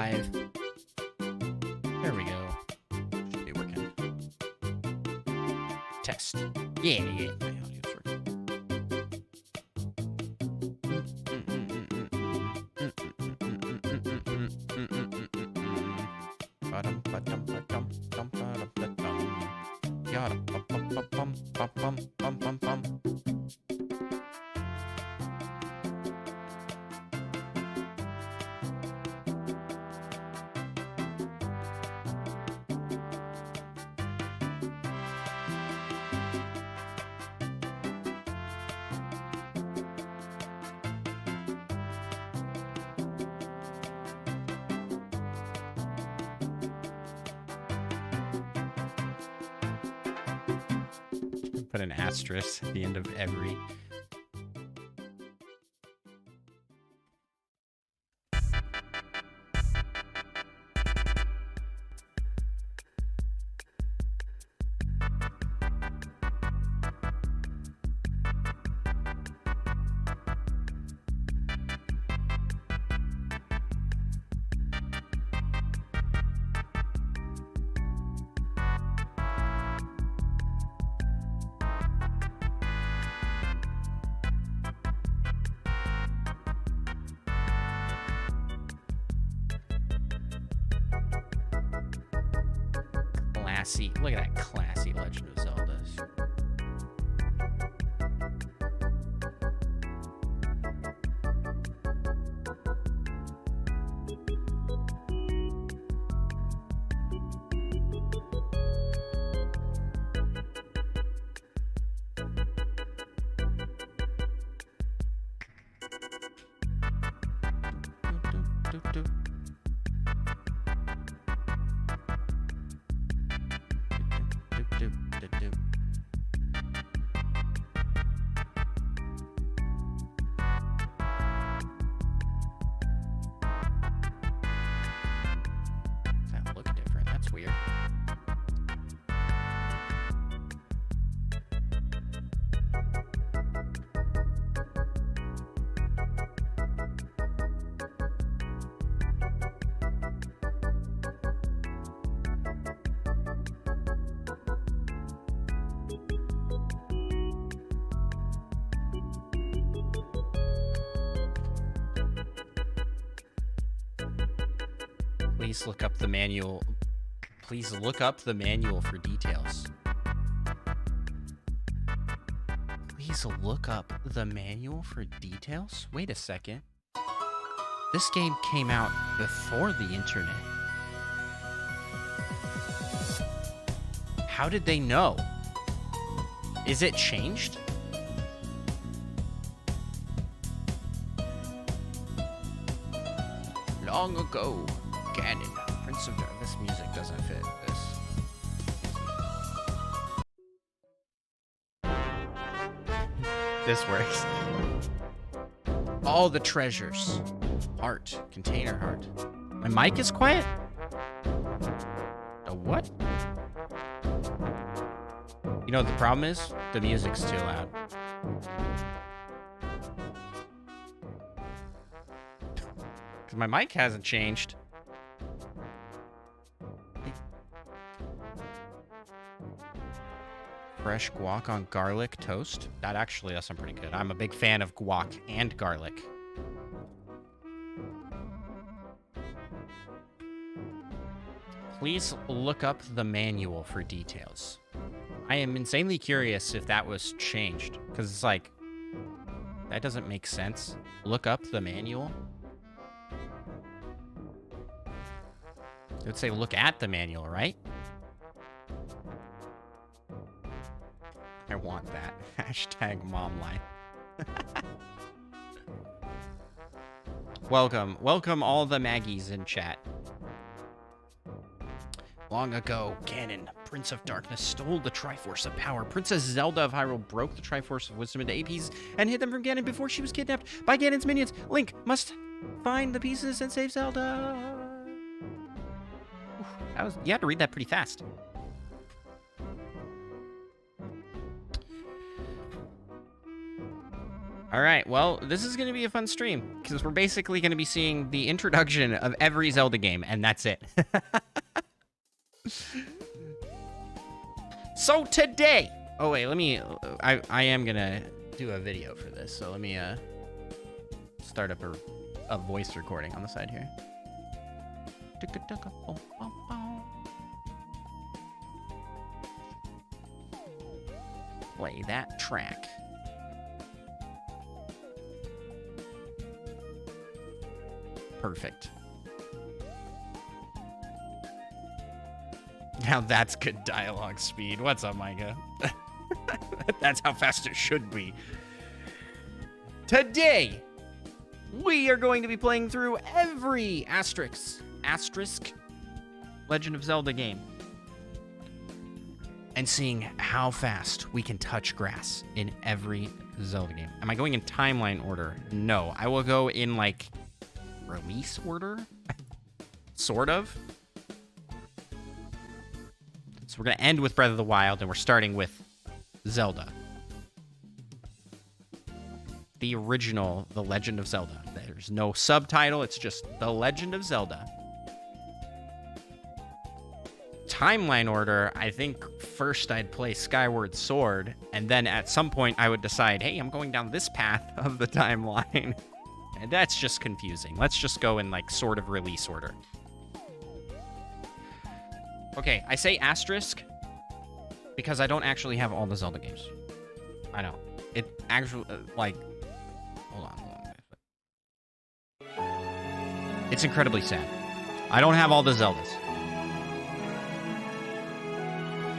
live. There we go. Should be working. Test. Yeah. My audio's working. Put an asterisk at the end of every. Classy. Look at that classy Legend of Zeldas. That look different. That's weird. Please look up the manual. Please look up the manual for details. Please look up the manual for details? Wait a second. This game came out before the internet. How did they know? Is it changed? Long ago, Ganon, Prince of Darkness. This music doesn't fit this. This works. All the treasures. Heart. Container heart. My mic is quiet? A what? You know what the problem is? The music's too loud. Because my mic hasn't changed. Fresh guac on garlic toast. That actually does sound pretty good. I'm a big fan of guac and garlic. Please look up the manual for details. I am insanely curious if that was changed. Because it's like, that doesn't make sense. Look up the manual. It would say look at the manual, right? I want that. Hashtag mom line. Welcome all the Maggies in chat. Long ago, Ganon, Prince of Darkness, stole the Triforce of Power. Princess Zelda of Hyrule broke the Triforce of Wisdom into 8 pieces and hid them from Ganon before she was kidnapped by Ganon's minions. Link must find the pieces and save Zelda. Oof, you had to read that pretty fast. All right, well, this is going to be a fun stream because we're basically going to be seeing the introduction of every Zelda game, and that's it. So today, oh wait, let me, I am going to do a video for this, so let me start up a voice recording on the side here. Play that track. Perfect. Now that's good dialogue speed. What's up, Micah? That's how fast it should be. Today, we are going to be playing through every asterisk Legend of Zelda game and seeing how fast we can touch grass in every Zelda game. Am I going in timeline order? No, I will go in like release order, sort of. So we're going to end with Breath of the Wild, and we're starting with Zelda. The original, The Legend of Zelda. There's no subtitle, it's just The Legend of Zelda. Timeline order, I think first I'd play Skyward Sword, and then at some point I would decide, hey, I'm going down this path of the timeline. And that's just confusing. Let's just go in like sort of release order. Okay, I say asterisk because I don't actually have all the Zelda games. I know. It actually, like, hold on. It's incredibly sad. I don't have all the Zeldas.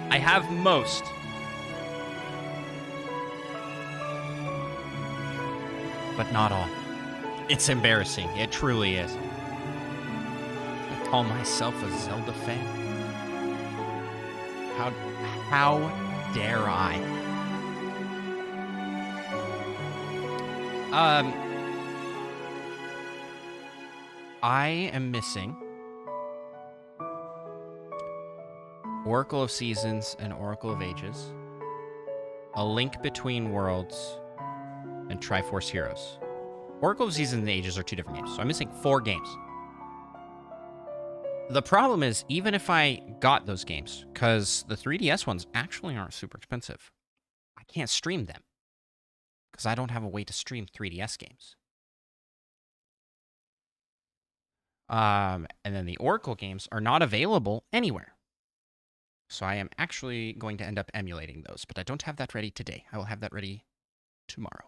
I have most. But not all. It's embarrassing. It truly is. I call myself a Zelda fan. How dare I? I am missing Oracle of Seasons and Oracle of Ages, A Link Between Worlds, and Triforce Heroes. Oracle of Seasons and Ages are two different games, so I'm missing 4 games. The problem is, even if I got those games, because the 3DS ones actually aren't super expensive, I can't stream them, because I don't have a way to stream 3DS games. And then the Oracle games are not available anywhere. So I am actually going to end up emulating those, but I don't have that ready today. I will have that ready tomorrow.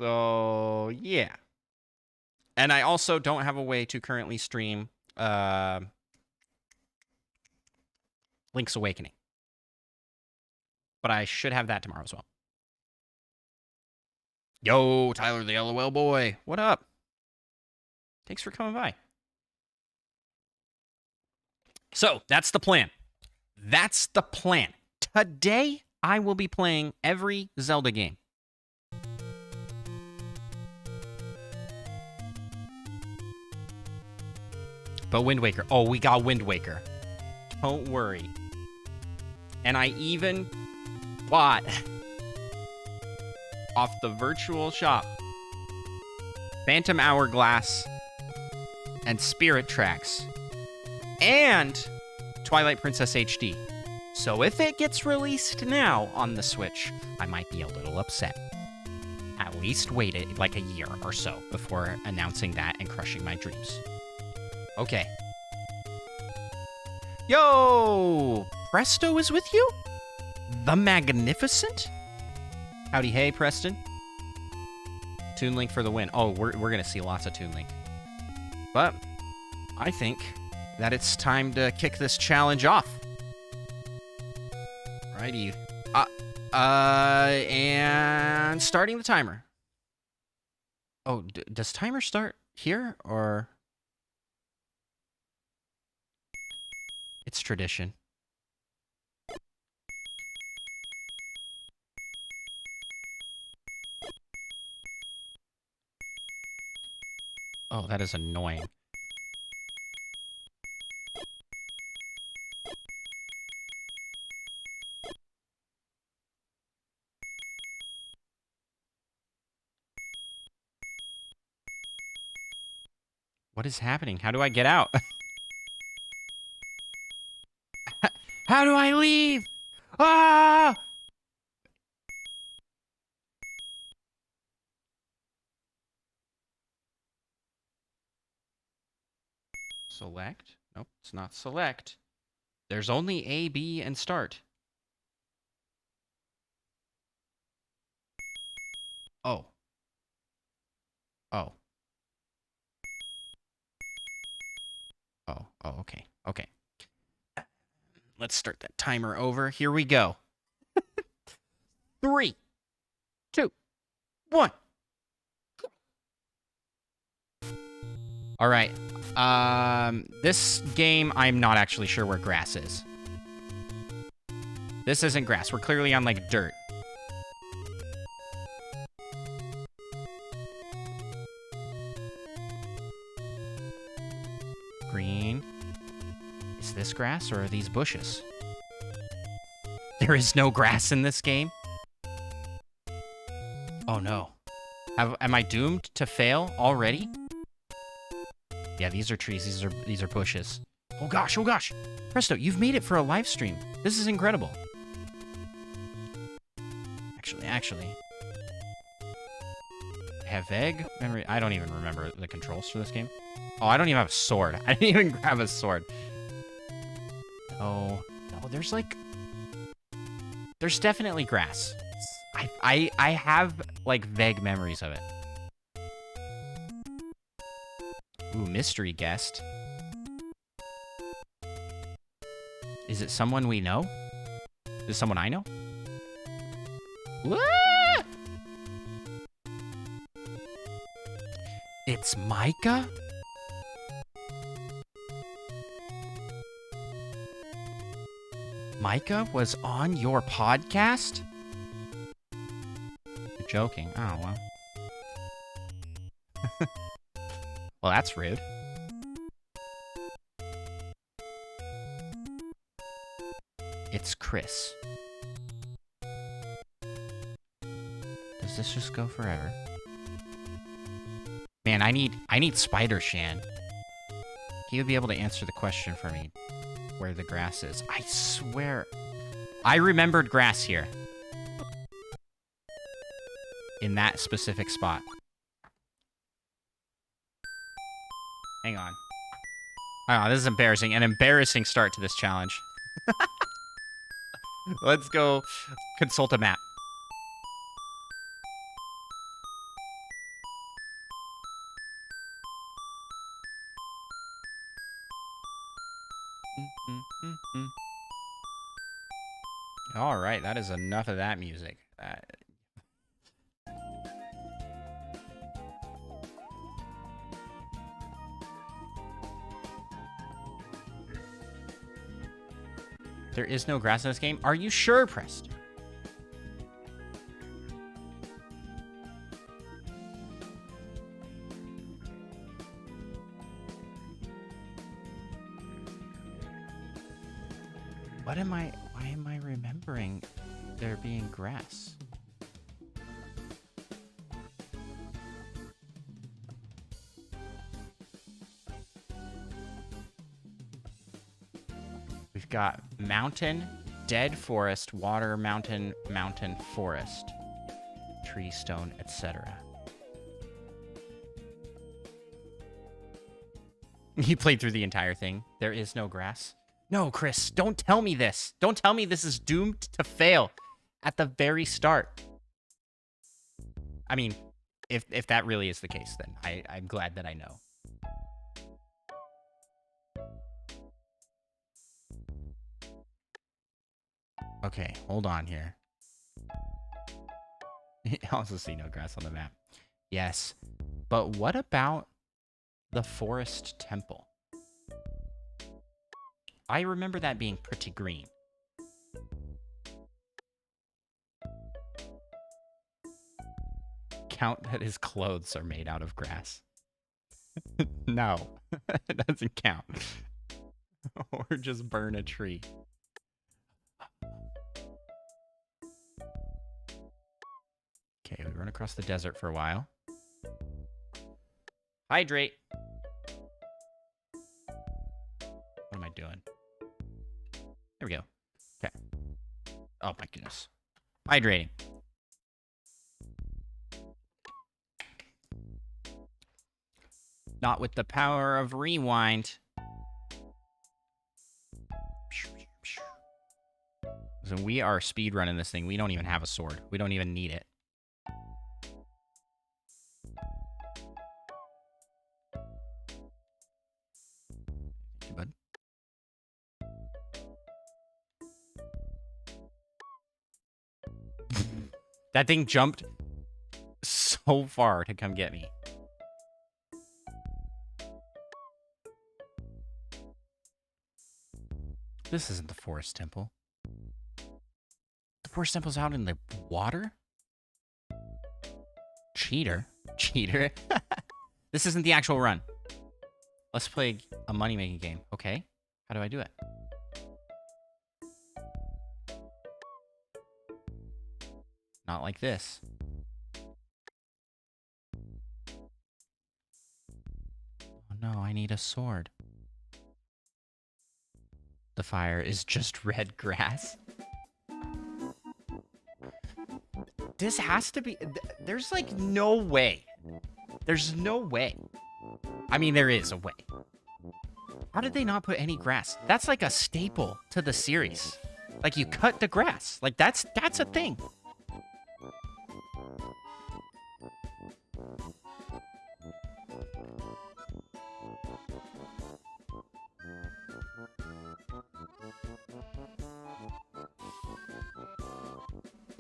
So, yeah. And I also don't have a way to currently stream Link's Awakening. But I should have that tomorrow as well. Yo, Tyler the LOL boy. What up? Thanks for coming by. So, that's the plan. That's the plan. Today, I will be playing every Zelda game. But Wind Waker. Oh, we got Wind Waker. Don't worry. And I even bought off the virtual shop Phantom Hourglass and Spirit Tracks and Twilight Princess HD. So if it gets released now on the Switch, I might be a little upset. At least wait it like a year or so before announcing that and crushing my dreams. Okay. Yo! Presto is with you? The Magnificent? Howdy hey, Preston. Toon Link for the win. Oh, we're gonna see lots of Toon Link. But I think that it's time to kick this challenge off. Righty. And starting the timer. Oh, does timer start here, or? It's tradition. Oh, that is annoying. What is happening? How do I get out? How do I leave? Ah! Select? Nope, it's not select. There's only A, B, and start. Oh. Oh. Oh, okay. Okay. Let's start that timer over. Here we go. 3, 2, 1. All right. This game, I'm not actually sure where grass is. This isn't grass. We're clearly on, like, dirt. Green. Is this grass or are these bushes? There is no grass in this game? Oh, no. Am I doomed to fail already? Yeah, these are trees. These are bushes. Oh gosh, oh gosh. Presto, you've made it for a live stream. This is incredible. Actually. I have vague memory. I don't even remember the controls for this game. Oh, I don't even have a sword. I didn't even grab a sword. Oh, no, there's like... There's definitely grass. I have, like, vague memories of it. Ooh, mystery guest. Is it someone we know? Is it someone I know? What? It's Micah? Micah was on your podcast? You're joking. Oh, well. Well, that's rude. It's Chris. Does this just go forever? Man, I need Spider Shan. He would be able to answer the question for me. Where the grass is. I swear. I remembered grass here. In that specific spot. Hang on. Oh, this is embarrassing. An embarrassing start to this challenge. Let's go consult a map. All right, that is enough of that music. There is no grass in this game? Are you sure, Prest? Why am I remembering there being grass? We've got mountain, dead forest, water, mountain, mountain, forest, tree, stone, etc. You played through the entire thing. There is no grass. No, Chris, don't tell me this. Don't tell me this is doomed to fail at the very start. I mean, if that really is the case, then I'm glad that I know. Okay, hold on here. I also see no grass on the map. Yes, but what about the forest temple? I remember that being pretty green. Count that his clothes are made out of grass. No, it doesn't count. Or just burn a tree. Okay, we run across the desert for a while. Hydrate. There we go. Okay. Oh my goodness. Hydrating. Not with the power of rewind. So we are speedrunning this thing. We don't even have a sword. We don't even need it. Thank you, bud. That thing jumped so far to come get me. This isn't the forest temple. The forest temple's out in the water? Cheater? Cheater? This isn't the actual run. Let's play a money-making game. Okay. How do I do it? Not like this. Oh no, I need a sword. The fire is just red grass. This has to be... There's like no way. There's no way. I mean, there is a way. How did they not put any grass? That's like a staple to the series. Like, you cut the grass. Like, that's a thing.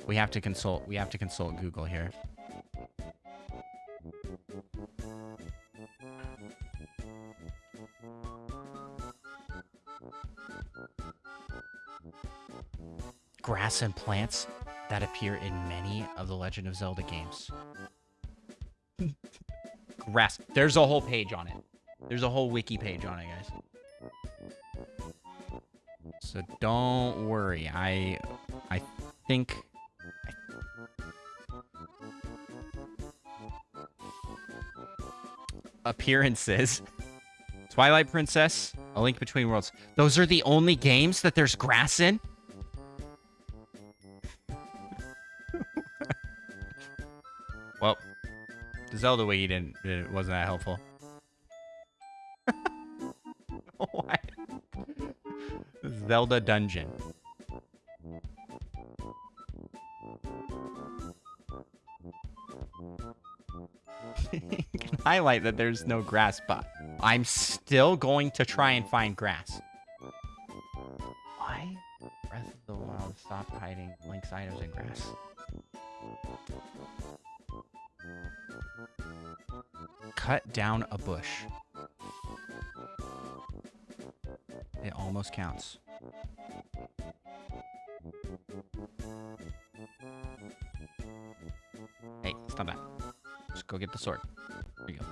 We have to consult Google here. Grass and plants that appear in many of the Legend of Zelda games. Grass. There's a whole page on it. There's a whole wiki page on it, guys. So don't worry. I think... Appearances. Twilight Princess, A Link Between Worlds. Those are the only games that there's grass in? Well, the Zelda wiki it wasn't that helpful. What? Zelda Dungeon. Can highlight that there's no grass, but I'm still going to try and find grass. Why? Breath of the Wild stopped hiding Link's items in grass. Cut down a bush. It almost counts. Hey, stop that. Just go get the sword. There you go.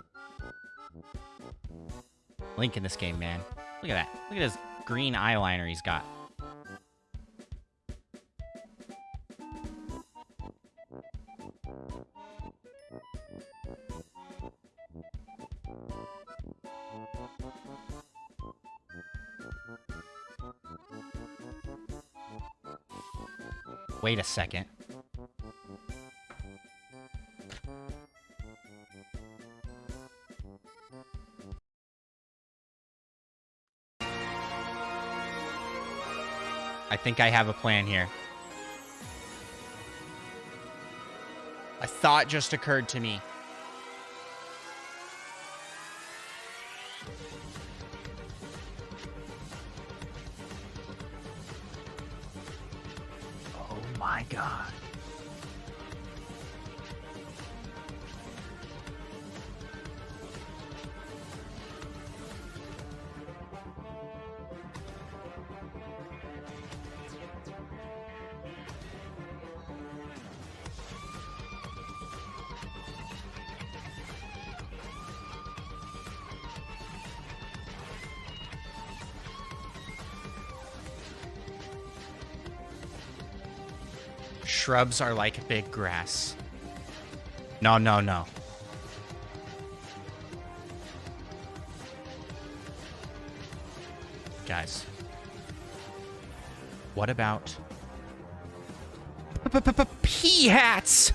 Link in this game, man. Look at that. Look at his green eyeliner he's got. Wait a second. I think I have a plan here. A thought just occurred to me. Oh my God. Shrubs are like big grass. No, no, no. Guys. What about pea hats?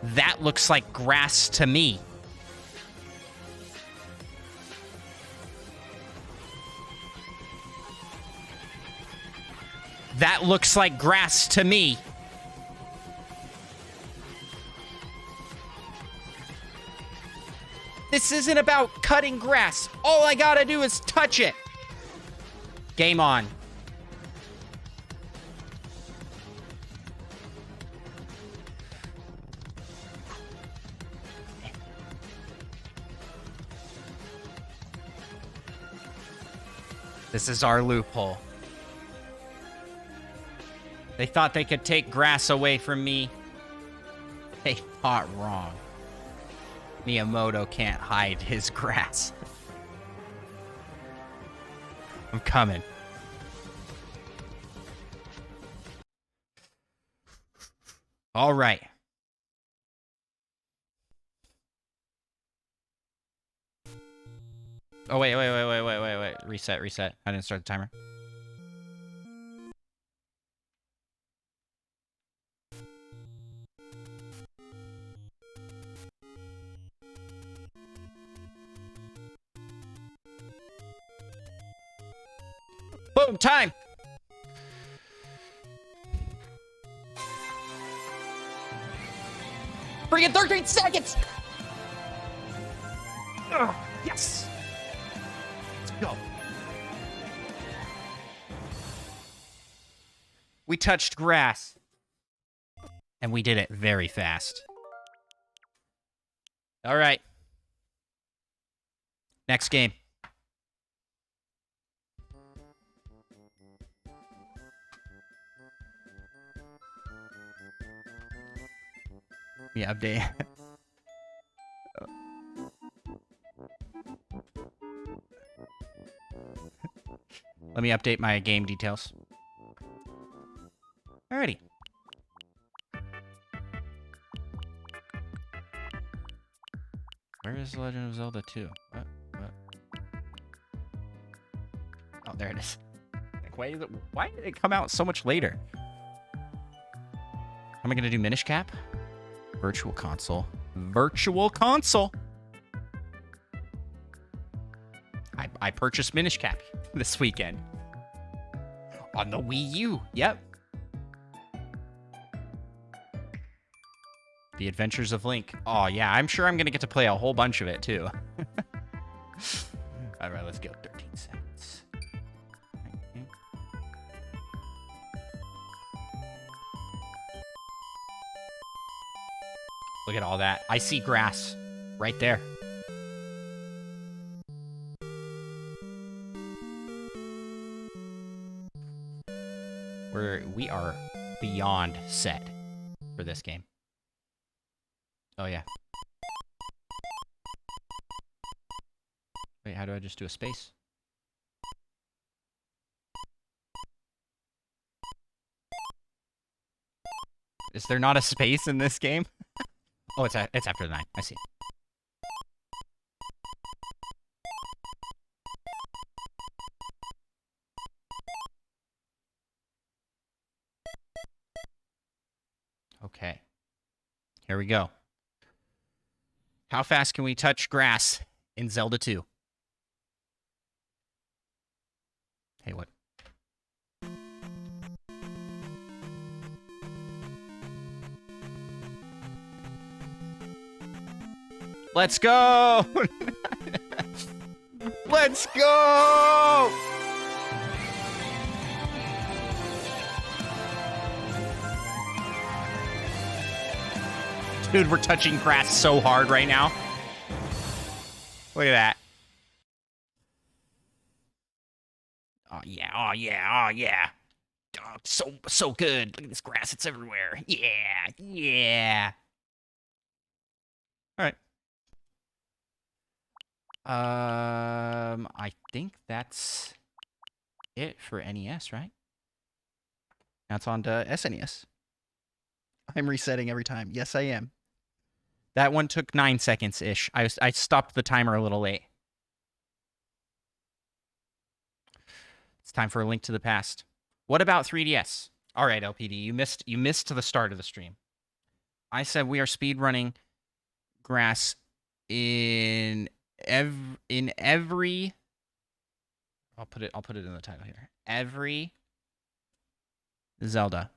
That looks like grass to me. That looks like grass to me. This isn't about cutting grass. All I gotta do is touch it. Game on. This is our loophole. They thought they could take grass away from me. They thought wrong. Miyamoto can't hide his grass. I'm coming. All right. Oh, wait. Reset. I didn't start the timer. Boom, time. Bring it 13 seconds. Ugh, yes. Let's go. We touched grass. And we did it very fast. All right. Next game. Yeah, update. Let me update my game details. Alrighty. Where is The Legend of Zelda 2? What? Oh, there it is. Like, why did it come out so much later? Am I gonna do Minish Cap? Virtual Console. Virtual Console! I purchased Minish Cap this weekend. On the Wii U. Yep. The Adventures of Link. Oh, yeah. I'm sure I'm going to get to play a whole bunch of it, too. All right, let's go. 13 seconds. Look at all that. I see grass right there. We are beyond set for this game. Oh, yeah. Wait, how do I just do a space? Is there not a space in this game? Oh, it's after the 9. I see. Okay. Here we go. How fast can we touch grass in Zelda 2? Hey, what? Let's go! Let's go! Dude, we're touching grass so hard right now. Look at that. Oh, yeah. Oh, yeah. Oh, yeah. Oh, so good. Look at this grass. It's everywhere. Yeah. Yeah. All right. I think that's it for NES, right? Now it's on to SNES. I'm resetting every time. Yes, I am. That one took 9 seconds-ish. I stopped the timer a little late. It's time for a link to the past. What about 3DS? All right, LPD, you missed to the start of the stream. I said we are speedrunning grass in every. I'll put it in the title here. Every Zelda.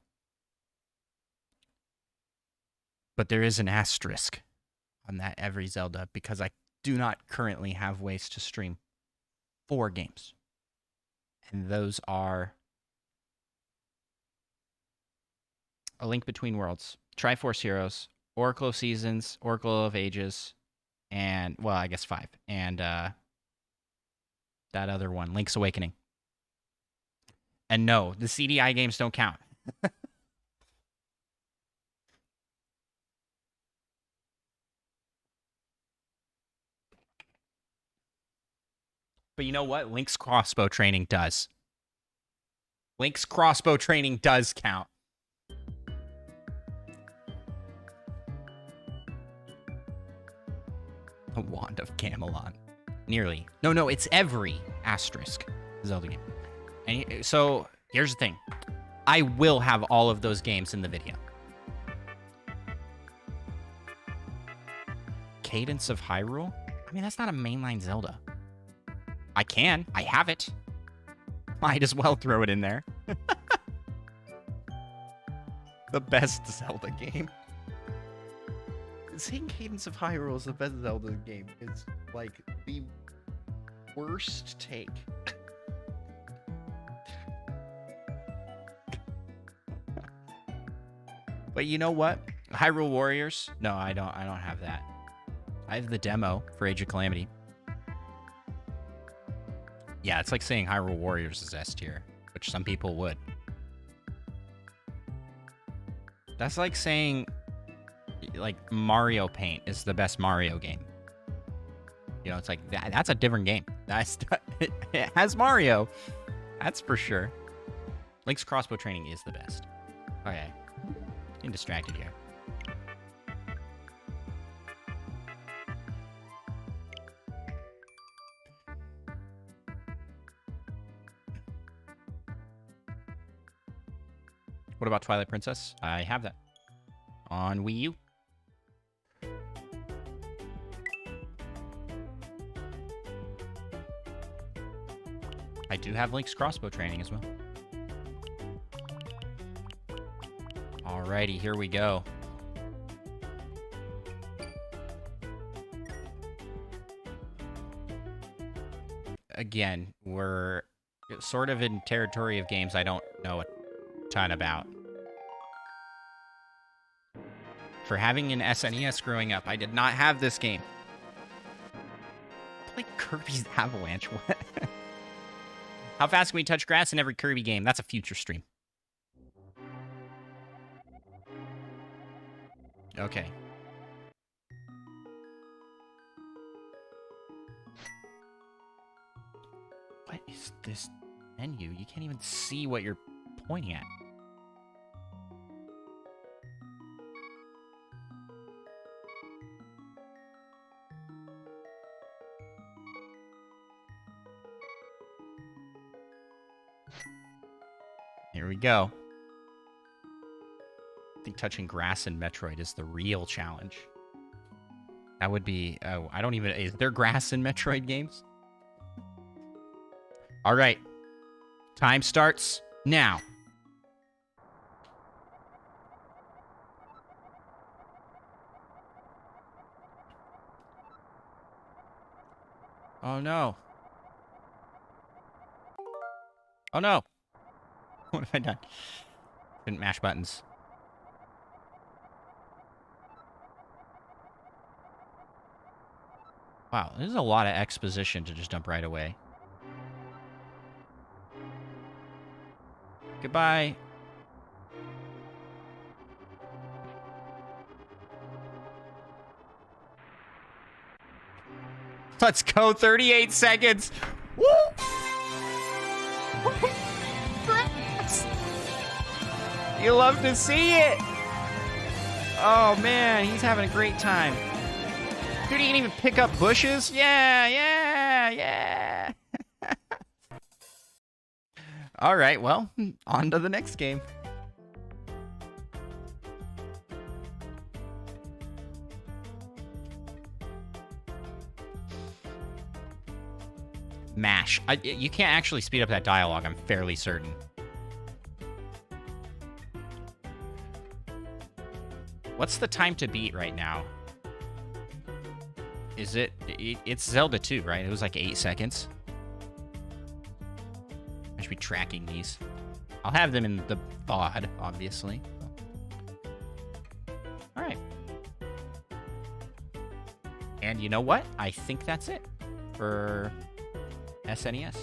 But there is an asterisk on that every Zelda because I do not currently have ways to stream 4 games. And those are A Link Between Worlds, Triforce Heroes, Oracle of Seasons, Oracle of Ages, and, well, I guess 5. And that other one, Link's Awakening. And no, the CDI games don't count. But you know what? Link's crossbow training does. Link's crossbow training does count. The Wand of Camelot. Nearly. No, it's every asterisk Zelda game. And so, here's the thing. I will have all of those games in the video. Cadence of Hyrule? I mean, that's not a mainline Zelda. I have it. Might as well throw it in there. The best Zelda game. Saying Cadence of Hyrule is the best Zelda game is like the worst take. But you know what? Hyrule Warriors? No, I don't have that. I have the demo for Age of Calamity. Yeah, it's like saying Hyrule Warriors is S tier, which some people would. That's like saying, like, Mario Paint is the best Mario game. You know, it's like, that's a different game. It has Mario. That's for sure. Link's crossbow training is the best. Okay. Getting distracted here. What about Twilight Princess? I have that on Wii U. I do have Link's crossbow training as well. Alrighty, here we go. Again, we're sort of in territory of games I don't know a ton about. For having an SNES growing up, I did not have this game. Like Kirby's Avalanche, what? How fast can we touch grass in every Kirby game? That's a future stream. Okay. What is this menu? You can't even see what you're pointing at. Here we go. I think touching grass in Metroid is the real challenge. That would be... Oh, I don't even... Is there grass in Metroid games? All right. Time starts now. Oh, no. Oh, no. What have I done? Didn't mash buttons. Wow, this is a lot of exposition to just jump right away. Goodbye. Let's go, 38 seconds. Woo! You love to see it. Oh, man, he's having a great time. Dude, he can even pick up bushes? Yeah. All right, well, on to the next game. Mash. You can't actually speed up that dialogue, I'm fairly certain. What's the time to beat right now? Is it's Zelda 2, right? It was like 8 seconds. I should be tracking these. I'll have them in the VOD, obviously. All right. And you know what? I think that's it for SNES.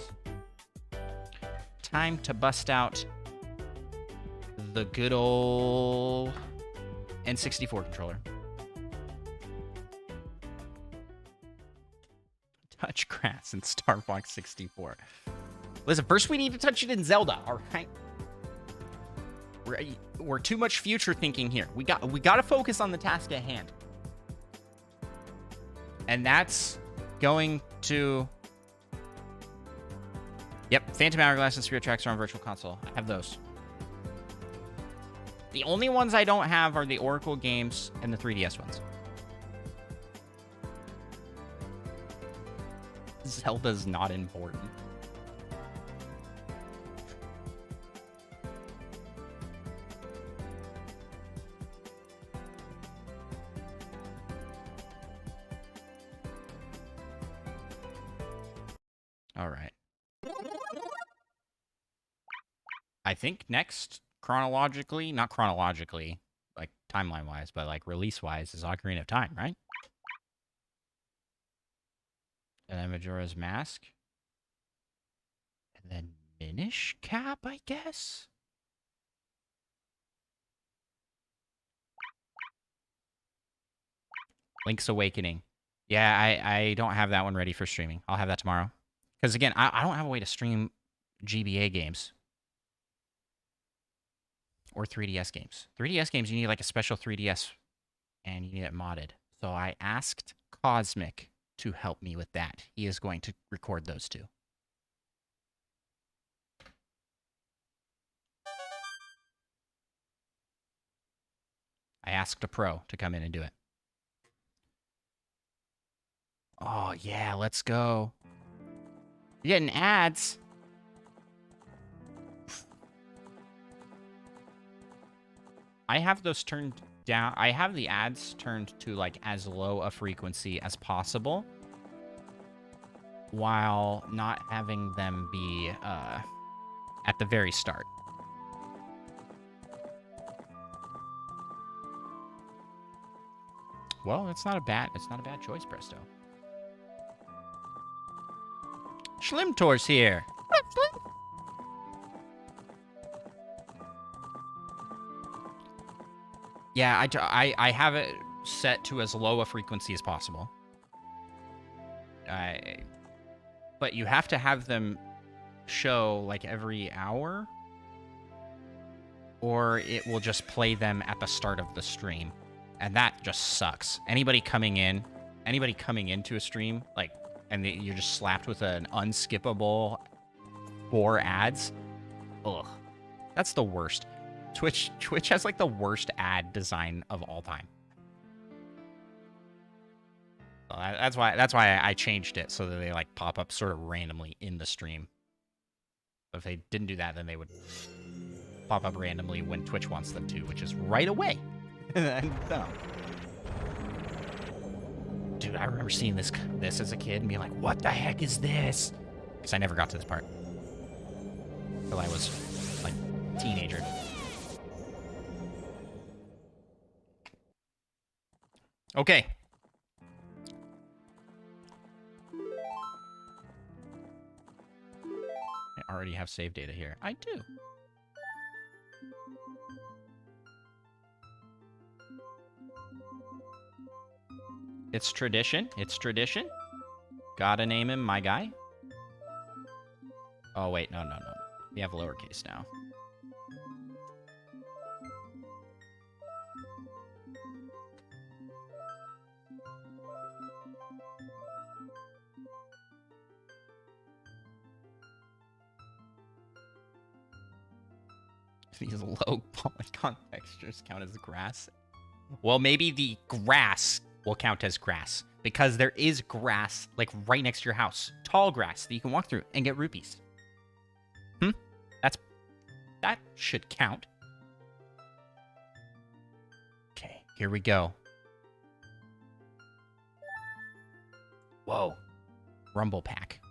Time to bust out the good old N64 controller. Touch grass in Star Fox 64. Listen, first we need to touch it in Zelda, all right? We're too much future thinking here. We got to focus on the task at hand. And that's going to... Yep, Phantom Hourglass and Spirit Tracks are on Virtual Console. I have those. The only ones I don't have are the Oracle games and the 3DS ones. Zelda's not important. All right. I think next, chronologically, not chronologically, like timeline-wise, but like release-wise, is Ocarina of Time, right? And then Majora's Mask. And then Minish Cap, I guess? Link's Awakening. Yeah, I don't have that one ready for streaming. I'll have that tomorrow. Because again, I don't have a way to stream GBA games. Or 3DS games. 3DS games, you need like a special 3DS and you need it modded. So I asked Cosmic to help me with that. He is going to record those two. I asked a pro to come in and do it. Oh, yeah, let's go. You're getting ads. I have those turned down. I have the ads turned to like as low a frequency as possible while not having them be at the very start. Well, it's not a bad choice, Presto. Schlimtor's here. Yeah, I have it set to as low a frequency as possible. But you have to have them show like every hour, or it will just play them at the start of the stream, and that just sucks. Anybody coming into a stream, like, and you're just slapped with an unskippable 4 ads. Ugh, that's the worst. Twitch has like the worst ad design of all time. So that's why I changed it so that they like pop up sort of randomly in the stream. But if they didn't do that, then they would pop up randomly when Twitch wants them to, which is right away. No. Dude, I remember seeing this as a kid and being like, "What the heck is this?" Because I never got to this part until I was like a teenager. Okay. I already have save data here. I do. It's tradition. It's tradition. Gotta name him my guy. Oh, wait. No. We have lowercase now. These low polygon textures count as grass. Well, maybe the grass will count as grass because there is grass like right next to your house. Tall grass that you can walk through and get rupees. That should count. Okay, here we go. Whoa. Rumble pack.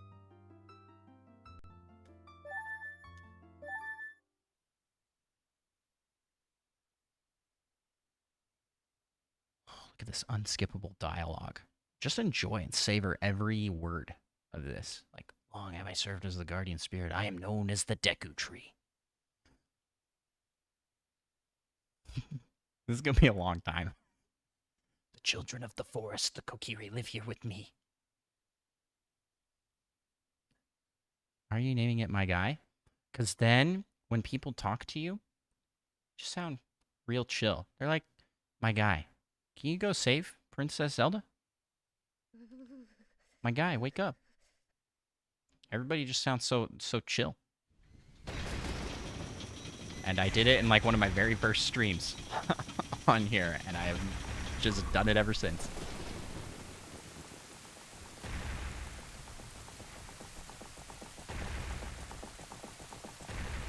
Look at this unskippable dialogue. Just enjoy and savor every word of this. Like, long have I served as the guardian spirit. I am known as the Deku Tree. This is going to be a long time. The children of the forest, the Kokiri, live here with me. Are you naming it my guy? Because then, when people talk to you, you just sound real chill. They're like, my guy, can you go save Princess Zelda? My guy, wake up. Everybody just sounds so chill. And I did it in like one of my very first streams on here, and I have just done it ever since.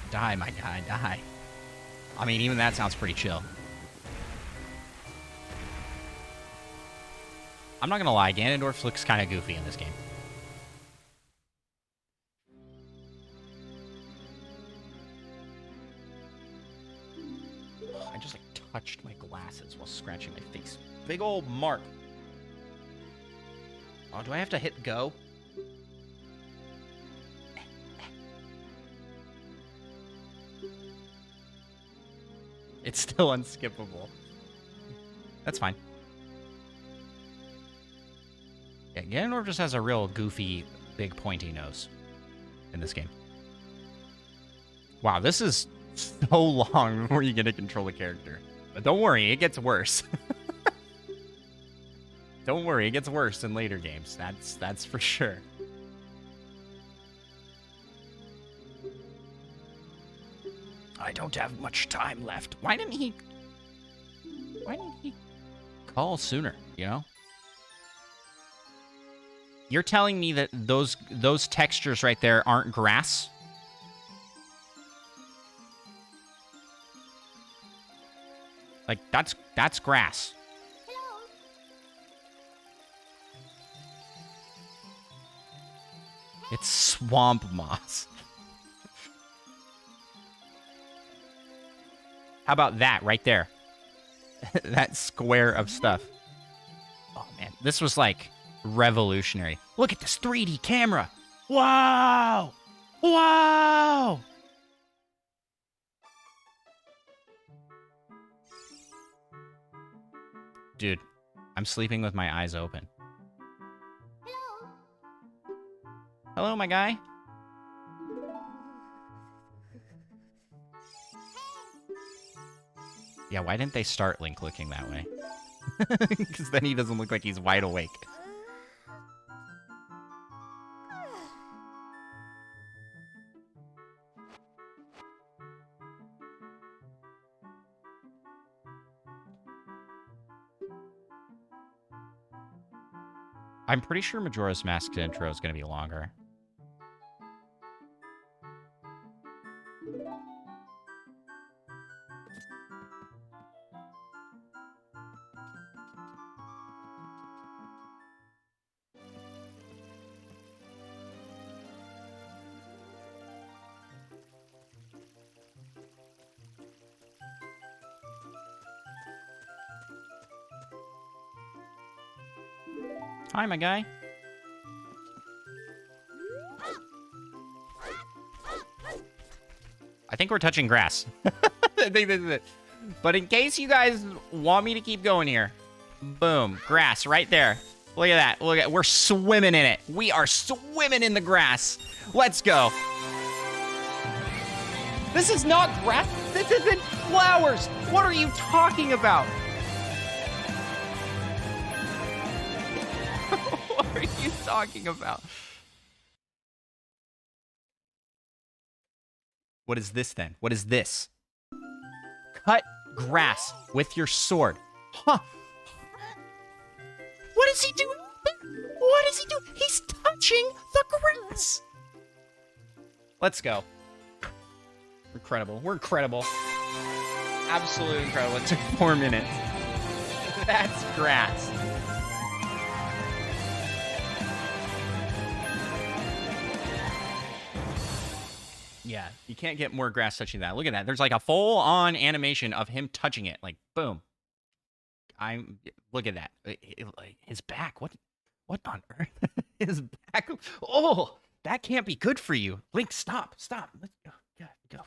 Die, my guy, die. I mean, even that sounds pretty chill. I'm not gonna lie, Ganondorf looks kind of goofy in this game. I just like touched my glasses while scratching my face. Big old mark. Oh, do I have to hit go? It's still unskippable. That's fine. Yeah, Ganondorf just has a real goofy, big pointy nose in this game. Wow, this is so long before you get to control a character. But don't worry, it gets worse. Don't worry, it gets worse in later games. That's for sure. I don't have much time left. Why didn't he call sooner, you know? You're telling me that those textures right there aren't grass? Like, that's grass. It's swamp moss. How about that right there? That square of stuff. Oh, man. This was, like, revolutionary. Look at this 3D camera. Wow! Wow! Dude, I'm sleeping with my eyes open. Hello. Hello, my guy. Yeah, why didn't they start Link looking that way? Because then he doesn't look like he's wide awake. I'm pretty sure Majora's Mask's intro is going to be longer. Hi, my guy. I think we're touching grass. I think this is it. But in case you guys want me to keep going here, boom, grass right there. Look at that. Look at, we're swimming in it. We are swimming in the grass. Let's go. This is not grass. This isn't flowers. What are you talking about? What are you talking about? What is this then? What is this? cut grass with your sword. Huh. What is he doing? What is he doing? He's touching the grass. Let's go. Incredible. We're incredible. Absolutely incredible. It took 4 minutes. That's grass. Yeah, you can't get more grass touching that. Look at that. There's like a full-on animation of him touching it. Like, boom. Look at that. His back. What on earth? His back. Oh, that can't be good for you. Link, stop. Let's go. Go.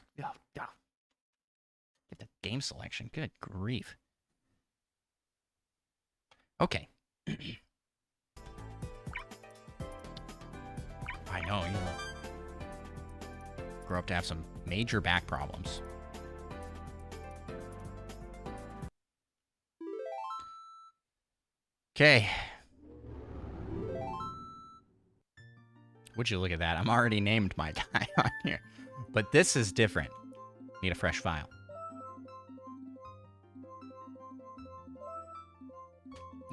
Get the game selection. Good grief. Okay. I know, you know. Grow up to have some major back problems. Okay. Would you look at that? I'm already named my guy on here. But this is different. Need a fresh file.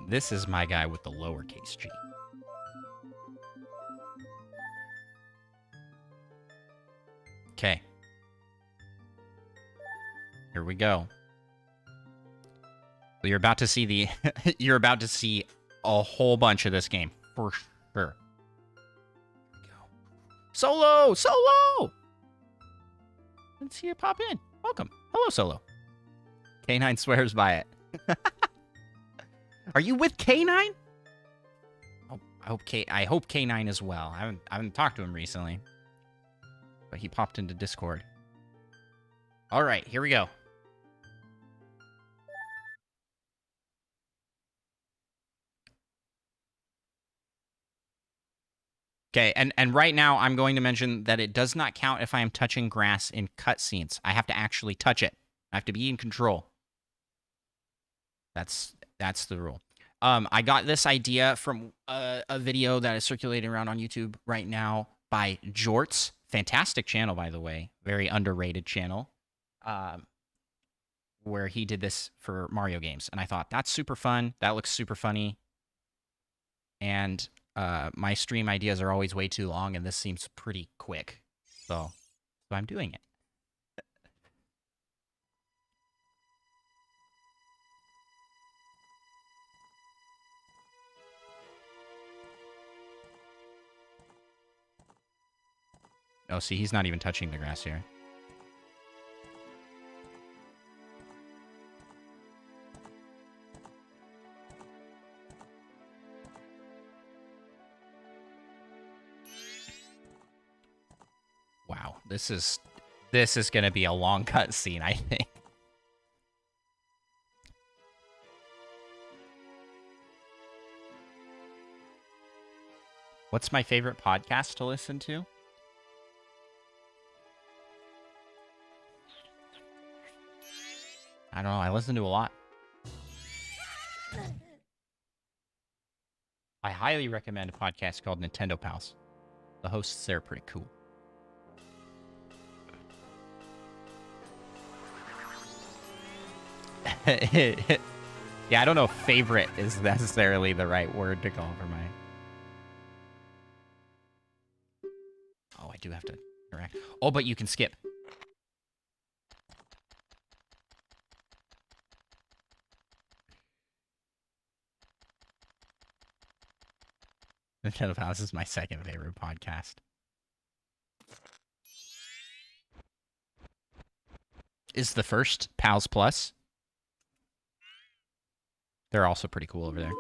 This is my guy with the lowercase g. Okay. Here we go. You're about to see the you're about to see a whole bunch of this game for sure. Solo! Let's see you pop in. Welcome. Hello, Solo. K9 swears by it. Are you with K9? Oh, I hope K9 is well. I haven't talked to him recently. But he popped into Discord. All right, here we go. Okay, and right now I'm going to mention that it does not count if I am touching grass in cutscenes. I have to actually touch it. I have to be in control. That's the rule. I got this idea from a video that is circulating around on YouTube right now by Jorts. Fantastic channel, by the way. Very underrated channel. Where he did this for Mario games. And I thought, that's super fun. That looks super funny. And my stream ideas are always way too long, and this seems pretty quick. So I'm doing it. Oh, see, he's not even touching the grass here. Wow, this is gonna be a long cutscene, I think. What's my favorite podcast to listen to? I don't know. I listen to a lot. I highly recommend a podcast called Nintendo Pals. The hosts there are pretty cool. Yeah, I don't know if favorite is necessarily the right word to call for my... Oh, I do have to interact. Oh, but you can skip. Nintendo Pals is my second favorite podcast. Is the first Pals Plus? They're also pretty cool over there.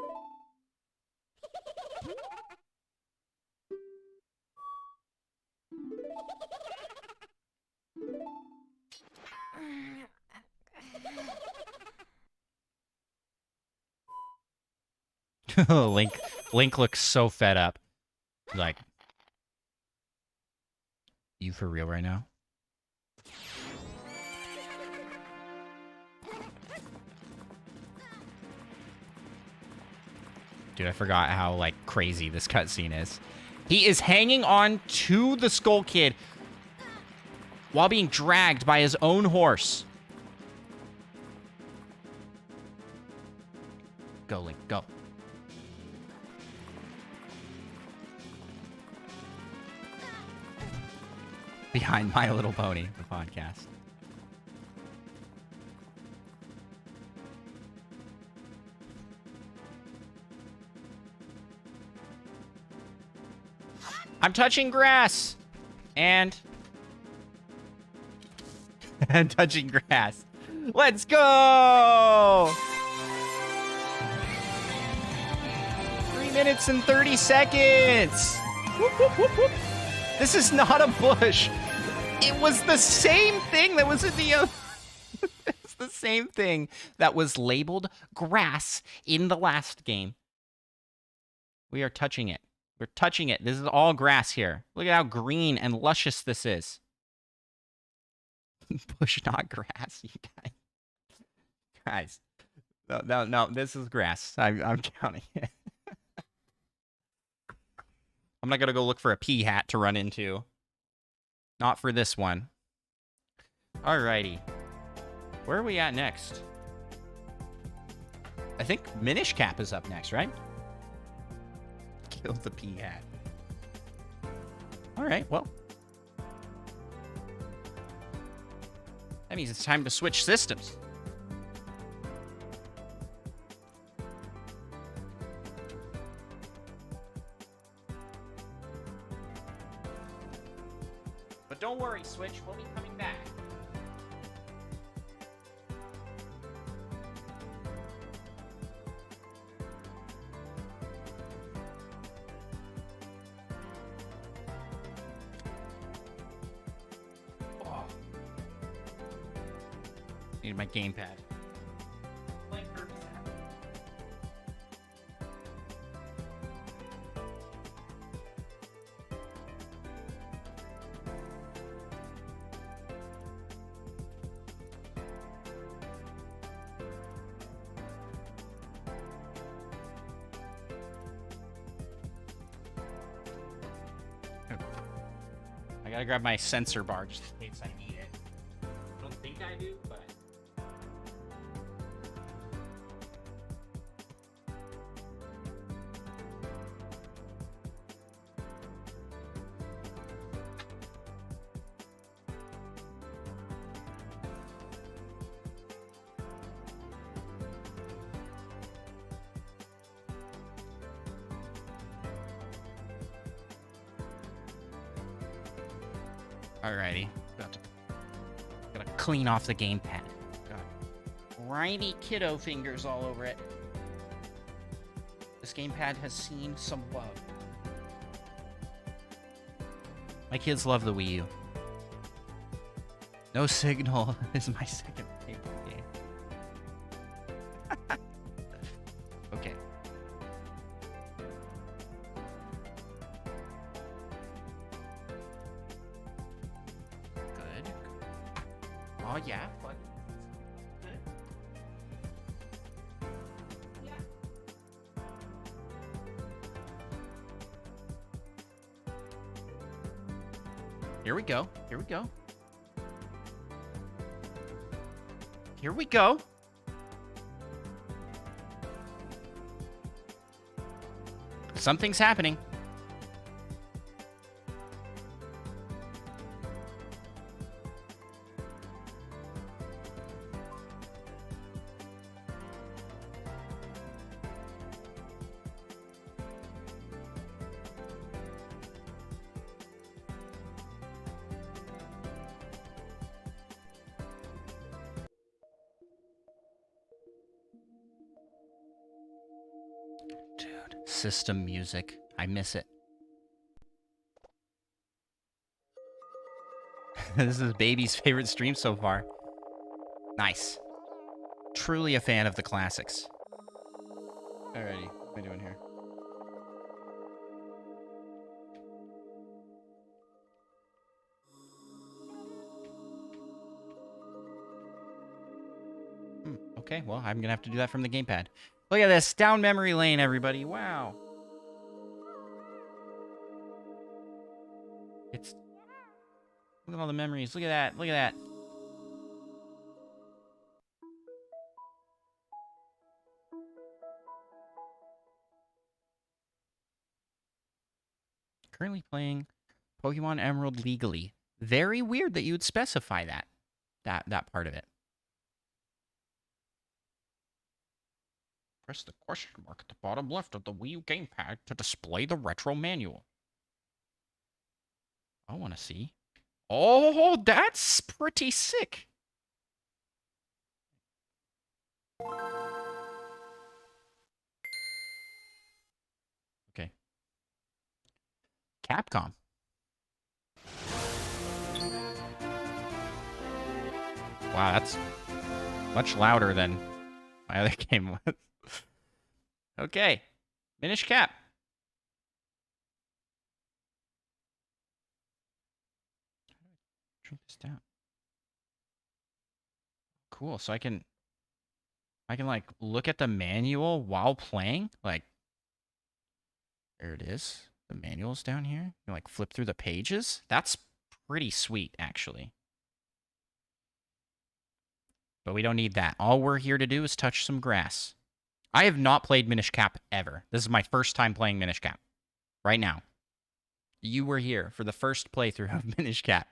Link looks so fed up. Like, you for real right now? Dude, I forgot how, like, crazy this cutscene is. He is hanging on to the Skull Kid while being dragged by his own horse. go, Link. Go. Behind My Little Pony, the podcast. I'm touching grass! And touching grass. Let's go! 3 minutes and 30 seconds! Whoop, whoop, whoop, whoop. This is not a bush. It was the same thing that was in the... It's the same thing that was labeled grass in the last game. We are touching it. We're touching it. This is all grass here. Look at how green and luscious this is. Bush, not grass, you guys. Guys. No, this is grass. I'm counting it. I'm not going to go look for a pea hat to run into. Not for this one. Alrighty. Where are we at next? I think Minish Cap is up next, right? Kill the pea hat. Alright, well. That means it's time to switch systems. But don't worry, Switch, we'll be coming back. Oh. Need my gamepad. I gotta grab my sensor bar just in case I need it. I don't think I do, but... Alrighty. Gotta clean off the gamepad. Got grimy kiddo fingers all over it. This gamepad has seen some love. My kids love the Wii U. No Signal is my second favorite game. Okay. Oh, yeah. What? Yeah. Here we go. Here we go. Here we go. Something's happening. Dude, system music. I miss it. This is Baby's favorite stream so far. Nice. Truly a fan of the classics. Alrighty, what am I doing here? Okay, well, I'm gonna have to do that from the gamepad. Look at this, down memory lane, everybody. Wow. It's... Look at all the memories. Look at that. Look at that. currently playing Pokemon Emerald legally. Very weird that you would specify that part of it. Press the question mark at the bottom left of the Wii U gamepad to display the retro manual. I want to see. Oh, that's pretty sick. Okay. Capcom. Wow, that's much louder than my other game was. Okay. Minish Cap. Shrink this down. Cool. So I can like look at the manual while playing. Like, there it is. The manual's down here. You can like flip through the pages. That's pretty sweet, actually. But we don't need that. All we're here to do is touch some grass. I have not played Minish Cap ever. This is my first time playing Minish Cap. Right now. You were here for the first playthrough of Minish Cap.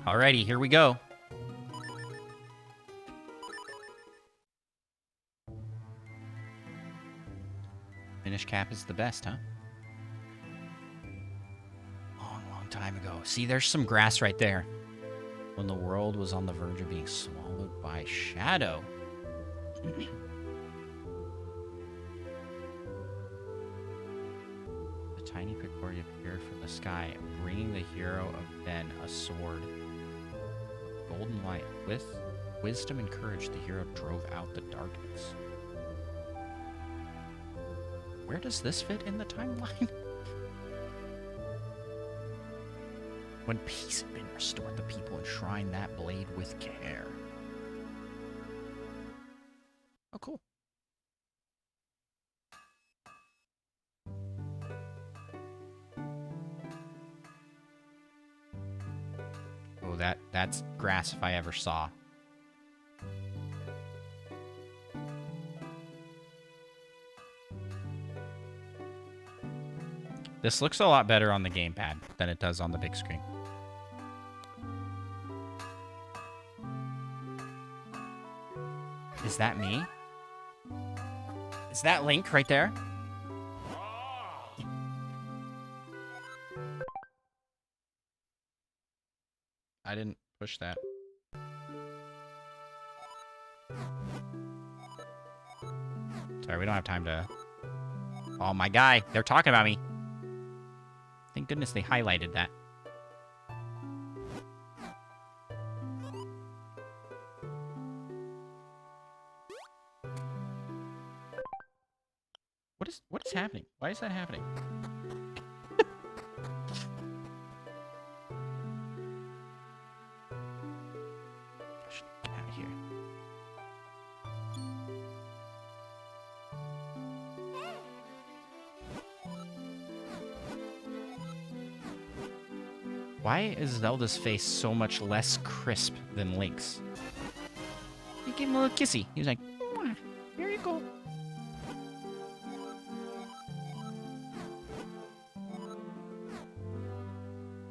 Alrighty, here we go. Minish Cap is the best, huh? Long time ago. See, there's some grass right there. When the world was on the verge of being swallowed by shadow. The tiny Picori appeared from the sky, bringing the hero of Ben a sword. Golden light. With wisdom and courage, the hero drove out the darkness. Where does this fit in the timeline? When peace had been restored, the people enshrined that blade with care. Oh, cool. Oh, that's grass if I ever saw. This looks a lot better on the gamepad than it does on the big screen. Is that me? Is that Link right there? I didn't push that. Sorry, we don't have time to... Oh, my guy. They're talking about me. Thank goodness they highlighted that. What is happening? Why is that happening? Get out of here. Why is Zelda's face so much less crisp than Link's? He gave him a little kissy. He was like, here you go.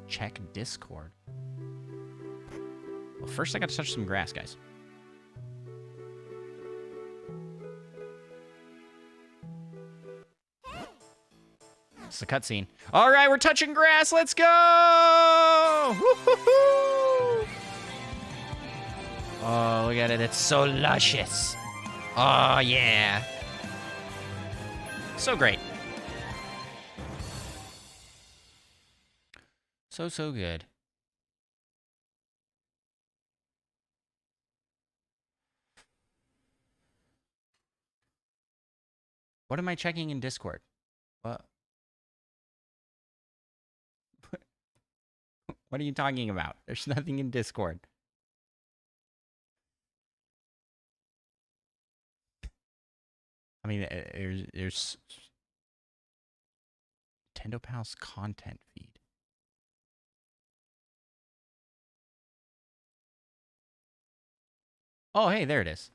Check Discord. Well, first I got to touch some grass, guys. It's the cutscene. All right, we're touching grass. Let's go! Woo-hoo-hoo! Oh, look at it. It's so luscious. Oh, yeah. So great. So good. What am I checking in Discord? What? What are you talking about? There's nothing in Discord. I mean, there's Nintendo Pals content feed. Oh, hey, there it is.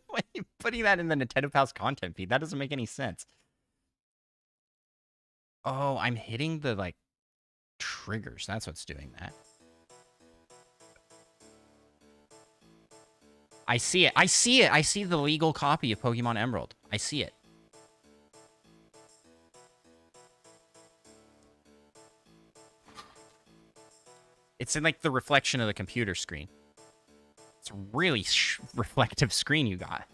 Why are you putting that in the Nintendo Pals content feed? That doesn't make any sense. Oh, I'm hitting the, like, triggers. That's what's doing that. I see it. I see it. I see the legal copy of Pokemon Emerald. I see it. It's in, like, the reflection of the computer screen. It's a really reflective screen you got.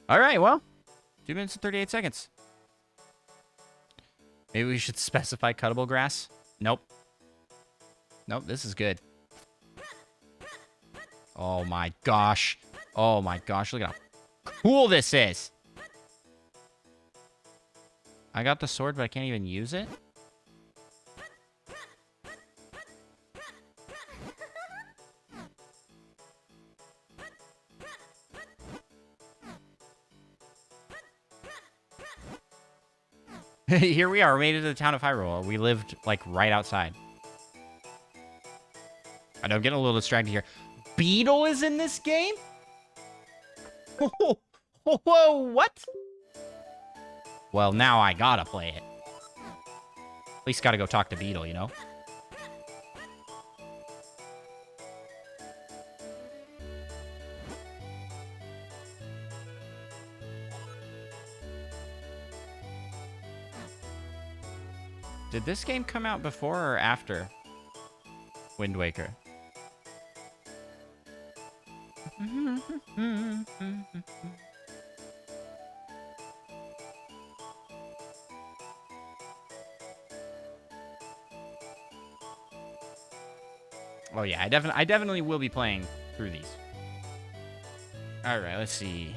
All right, well, 2 minutes and 38 seconds. Maybe we should specify cuttable grass. Nope. Nope, this is good. Oh my gosh. Oh my gosh, look at how cool this is. I got the sword, but I can't even use it. Here we are. We made it to the town of Hyrule. We lived, like, right outside. I know I'm getting a little distracted here. Beetle is in this game? Whoa, what? Well, now I gotta play it. At least gotta go talk to Beetle, you know? Did this game come out before or after Wind Waker? Oh yeah, I definitely will be playing through these. All right, let's see.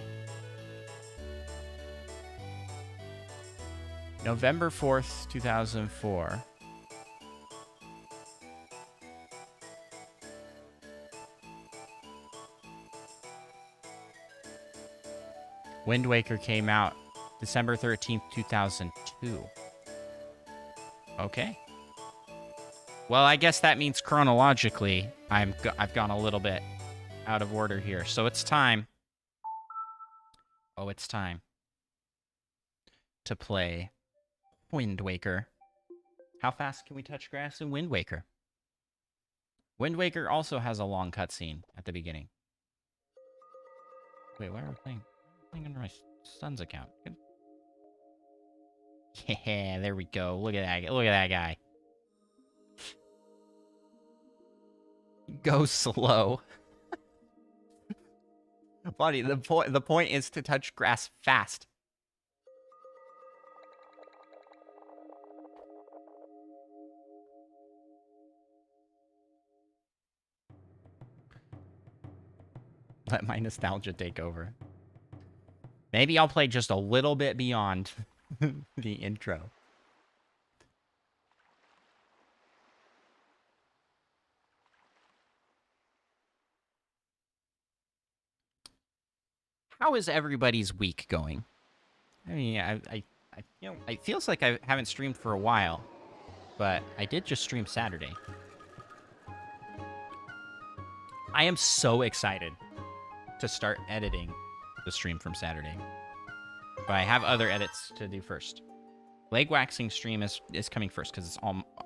November 4th, 2004. Wind Waker came out December 13th, 2002. Okay. Well, I guess that means chronologically, I've gone a little bit out of order here. So it's time. Oh, it's time to play Wind Waker. How fast can we touch grass in Wind Waker? Wind Waker also has a long cutscene at the beginning. Wait, why are we playing? Playing under my son's account. Yeah, there we go. Look at that. Look at that guy. Go slow. Buddy, the point is to touch grass fast. Let my nostalgia take over. Maybe I'll play just a little bit beyond the intro. How is everybody's week going? I mean, you know, it feels like I haven't streamed for a while, but I did just stream Saturday. I am so excited to start editing the stream from Saturday. But I have other edits to do first. Leg waxing stream is coming first because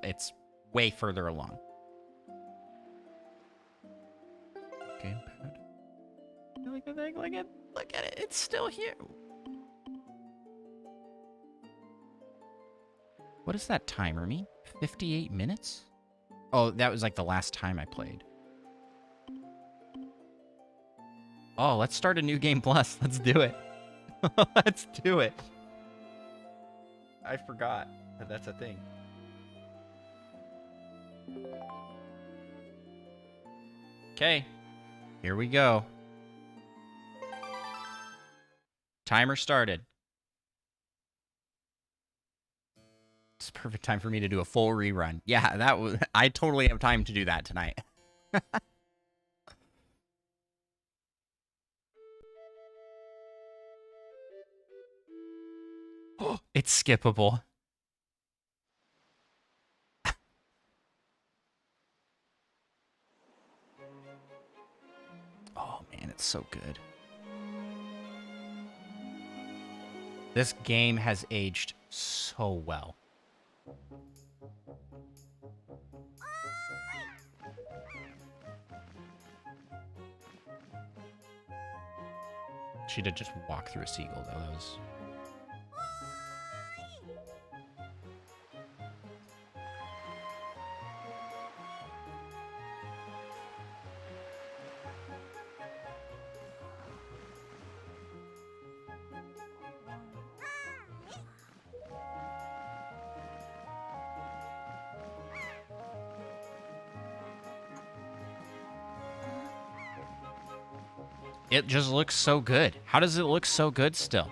it's way further along. Gamepad. Look at it. It's still here. What does that timer mean? 58 minutes? Oh, that was like the last time I played. Oh, let's start a new game plus. Let's do it. Let's do it. I forgot that that's a thing. Okay. Here we go. Timer started. It's perfect time for me to do a full rerun. Yeah, that was. I totally have time to do that tonight. It's skippable. Oh man, it's so good. This game has aged so well. She did just walk through a seagull, though. That was... It just looks so good. How does it look so good still?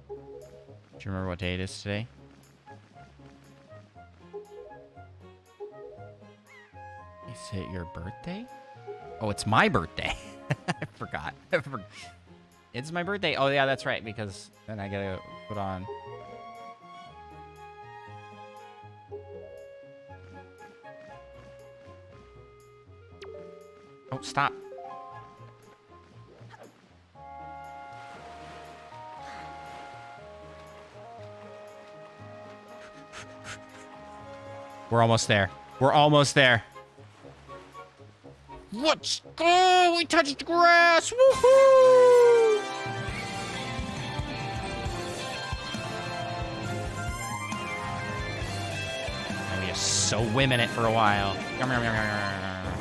Do you remember what day it is today? Is it your birthday? Oh, it's my birthday. I forgot. It's my birthday. Oh, yeah, that's right, because then I gotta put on... Oh, stop. We're almost there. We're almost there. Let's go! We touched grass! Woohoo! And we just so whimming it for a while. Yum, yum, yum, yum, yum.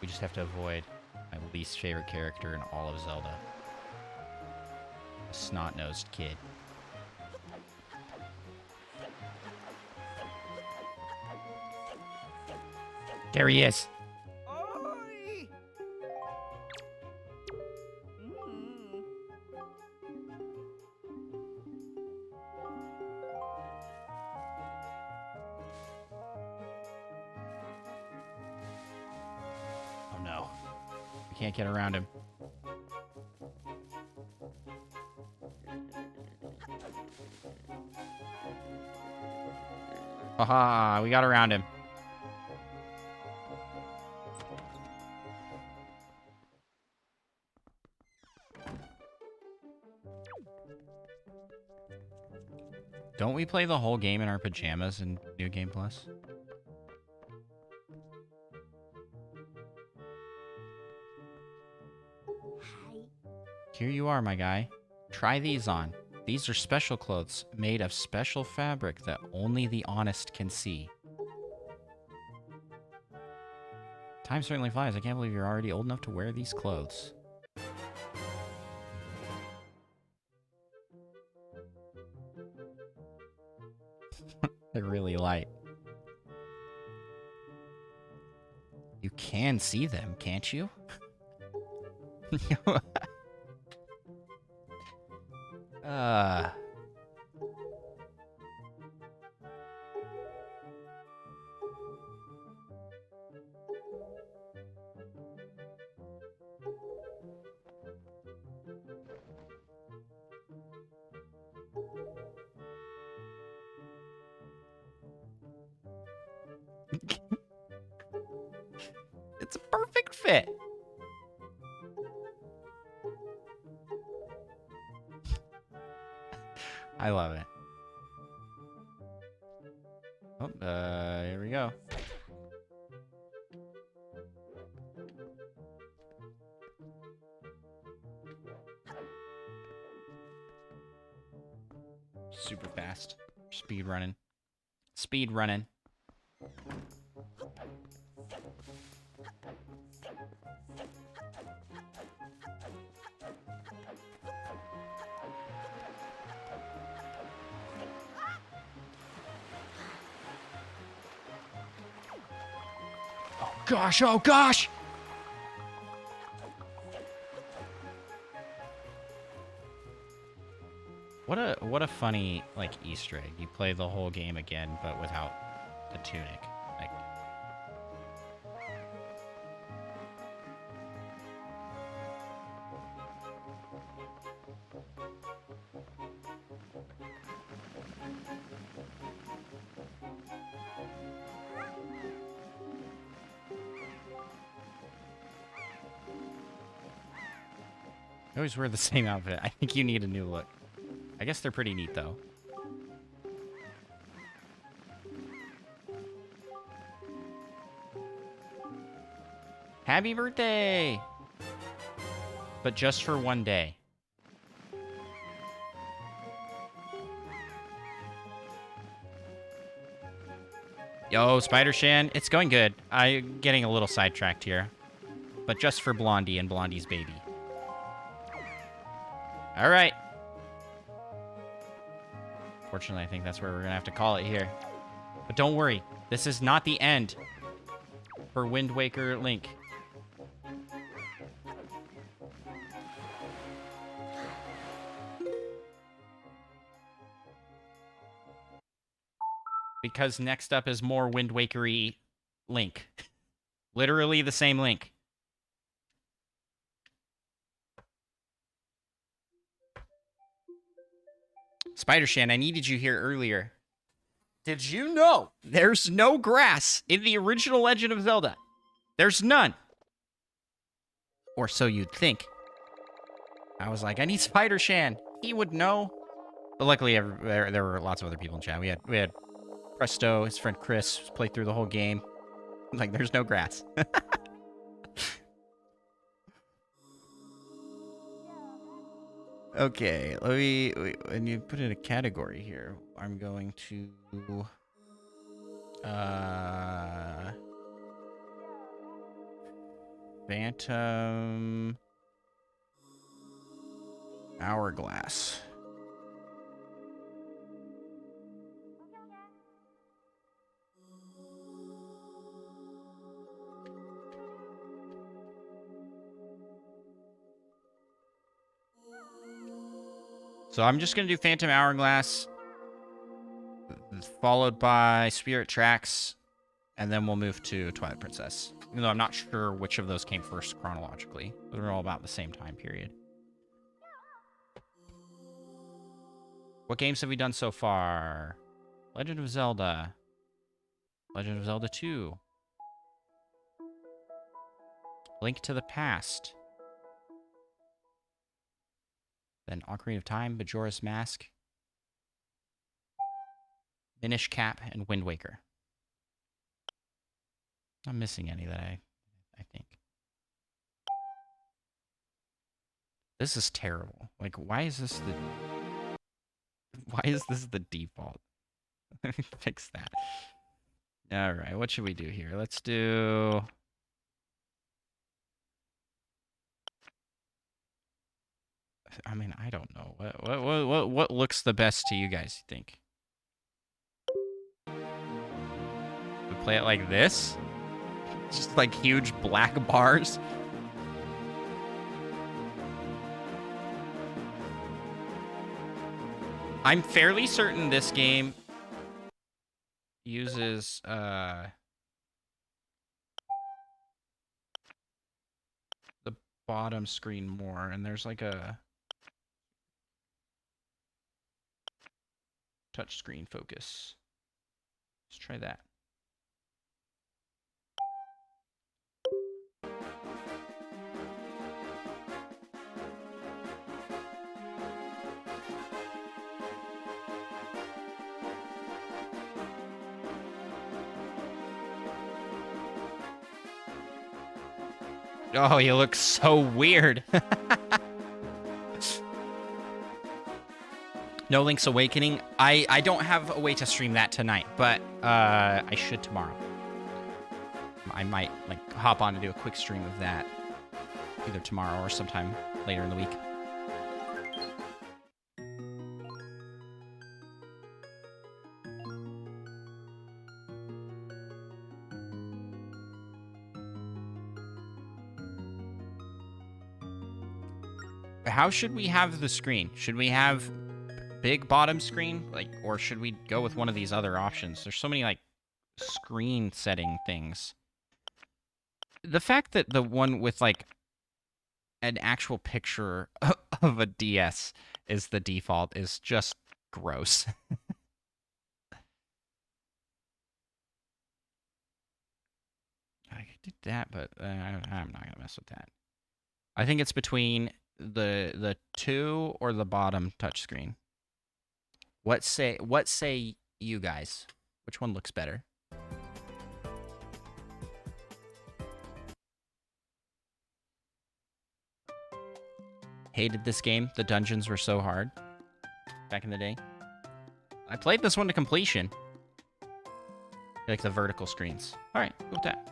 We just have to avoid my least favorite character in all of Zelda. A snot-nosed kid. There he is. Oh no. We can't get around him. Haha, we got around him. Don't we play the whole game in our pajamas in New Game Plus? Here you are, my guy. Try these on. These are special clothes made of special fabric that only the honest can see. Time certainly flies. I can't believe you're already old enough to wear these clothes. They're really light. You can see them, can't you? It's a perfect fit. I love it. Oh, here we go. Super fast. Speed running. Speed running. gosh, oh gosh! What a funny, like, Easter egg. You play the whole game again, but without the tunic. Like, you always wear the same outfit. I think you need a new look. I guess they're pretty neat, though. Happy birthday! But just for one day. Yo, Spider-Shan, it's going good. I'm getting a little sidetracked here. But just for Blondie and Blondie's baby. All right. Fortunately, I think that's where we're going to have to call it here. But don't worry. This is not the end for Wind Waker Link. Because next up is more Wind Waker-y Link. Literally the same Link. Spider-Shan, I needed you here earlier. Did you know there's no grass in the original Legend of Zelda? There's none. Or so you'd think. I was like, I need Spider-Shan. He would know. But luckily, there were lots of other people in chat. We had Presto, his friend Chris, who's played through the whole game. Like, there's no grass. Okay, when you put in a category here, I'm going to, Phantom Hourglass. So I'm just going to do Phantom Hourglass, followed by Spirit Tracks, and then we'll move to Twilight Princess. Even though I'm not sure which of those came first chronologically. They're all about the same time period. What games have we done so far? Legend of Zelda. Legend of Zelda 2. Link to the Past. Then Ocarina of Time, Majora's Mask, Minish Cap, and Wind Waker. I'm missing any that I think. This is terrible. Like, why is this the default? Let me fix that. All right, what should we do here? Let's do... I mean, I don't know. What looks the best to you guys, you think? We play it like this? Just like huge black bars? I'm fairly certain this game uses the bottom screen more, and there's like a touchscreen focus. Let's try that. Oh, you look so weird. No Link's Awakening. I don't have a way to stream that tonight, but I should tomorrow. I might like hop on and do a quick stream of that either tomorrow or sometime later in the week. How should we have the screen? Should we have big bottom screen? Like, or should we go with one of these other options? There's so many, like, screen setting things. The fact that the one with, like, an actual picture of a DS is the default is just gross. I did that, but I'm not gonna mess with that. I think it's between the 2 or the bottom touchscreen. What say you guys? Which one looks better? Hated this game. The dungeons were so hard back in the day. I played this one to completion. I like the vertical screens. All right, go with that.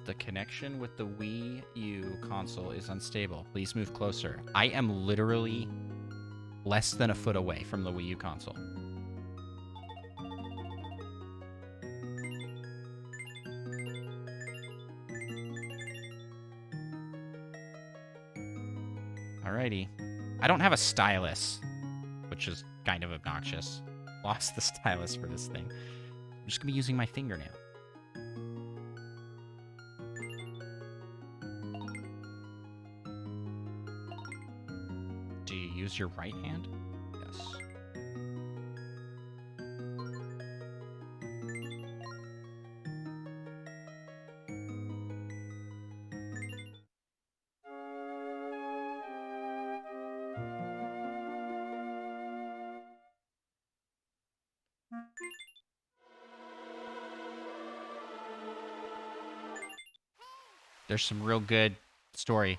The connection with the Wii U console is unstable. Please move closer. I am literally less than a foot away from the Wii U console. Alrighty. I don't have a stylus, which is kind of obnoxious. Lost the stylus for this thing. I'm just gonna be using my fingernail. Do you use your right hand? Yes. There's some real good story.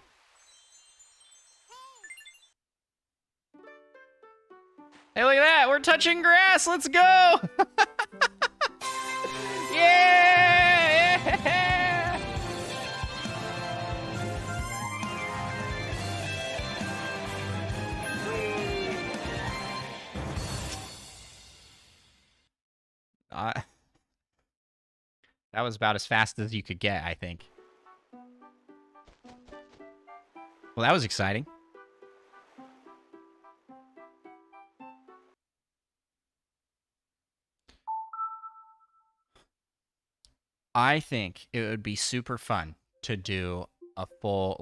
Hey, look at that! We're touching grass! Let's go! Yeah! That was about as fast as you could get, I think. Well, that was exciting. I think it would be super fun to do a full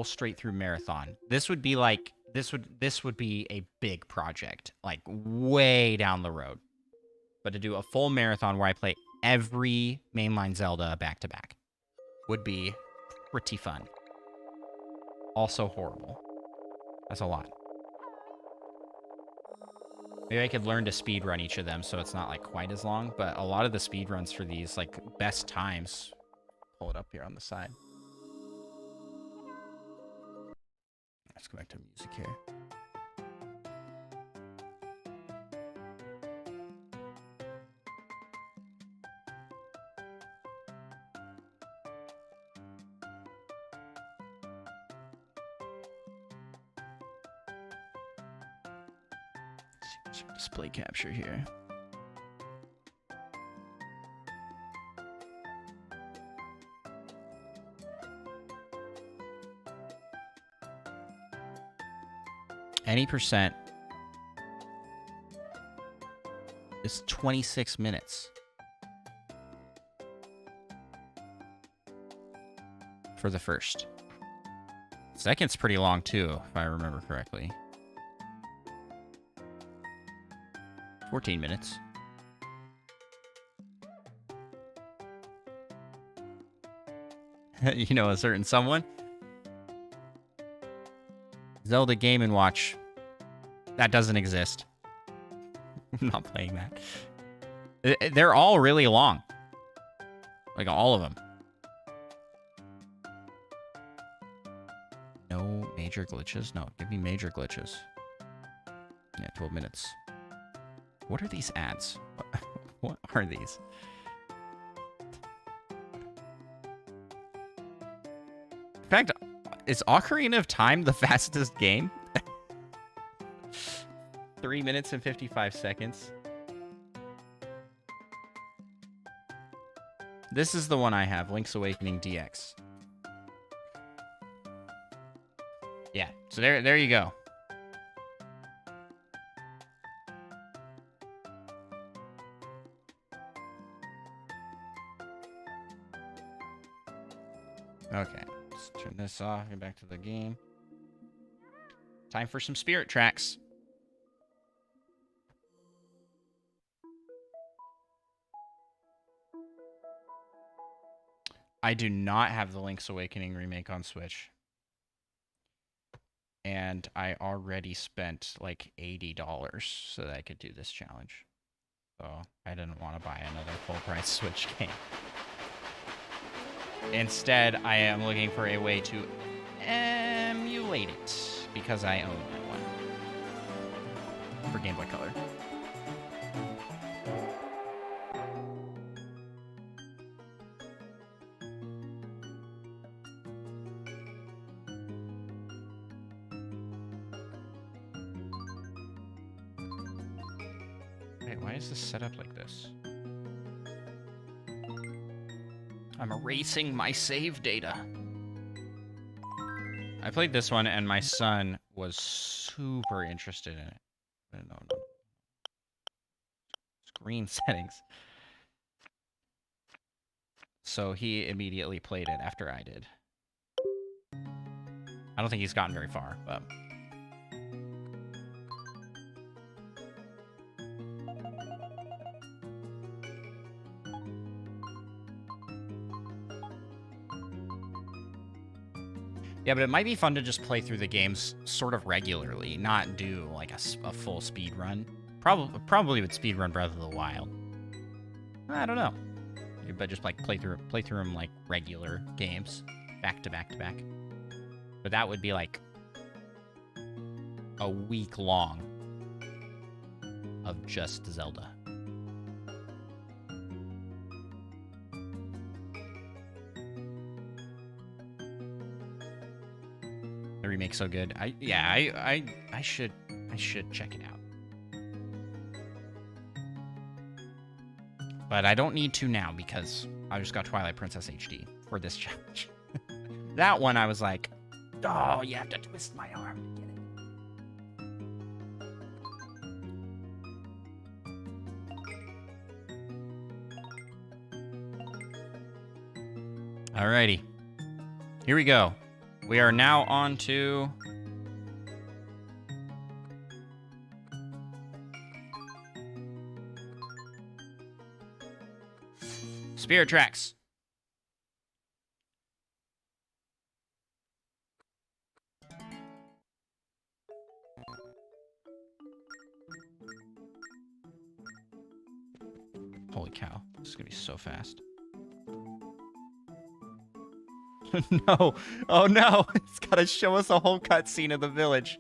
straight through marathon. This would be like this would be a big project, like way down the road. But to do a full marathon where I play every mainline Zelda back to back would be pretty fun. Also horrible. That's a lot. Maybe I could learn to speedrun each of them so it's not like quite as long, but a lot of the speedruns for these, like best times, pull it up here on the side. Let's go back to music here. Display capture here. Any percent is 26 minutes for the first. Second's pretty long too, if I remember correctly. 14 minutes. You know a certain someone? Zelda Game & Watch. That doesn't exist. I'm not playing that. They're all really long. Like all of them. No major glitches? No, give me major glitches. Yeah, 12 minutes. What are these ads? What are these? In fact, is Ocarina of Time the fastest game? 3 minutes and 55 seconds. This is the one I have, Link's Awakening DX. Yeah, so there you go. Okay, let's turn this off, get back to the game. Time for some spirit tracks. I do not have the Link's Awakening remake on Switch. And I already spent like $80 so that I could do this challenge. So I didn't want to buy another full-price Switch game. Instead, I am looking for a way to emulate it because I own that one for Game Boy Color. Wait, why is this set up like this? I'm erasing my save data. I played this one and my son was super interested in it. No. Screen settings. So he immediately played it after I did. I don't think he's gotten very far, but... Yeah, but it might be fun to just play through the games sort of regularly, not do like a full speed run. Probably would speed run Breath of the Wild. I don't know, but just like play through them like regular games, back to back to back. But that would be like a week long of just Zelda. The remake's so good. I should check it out. But I don't need to now because I just got Twilight Princess HD for this challenge. That one I was like, oh, you have to twist my arm to get it. Alrighty. Here we go. We are now on to... Spirit Tracks. Holy cow. This is gonna be so fast. No. Oh no. It's gotta show us a whole cutscene of the village.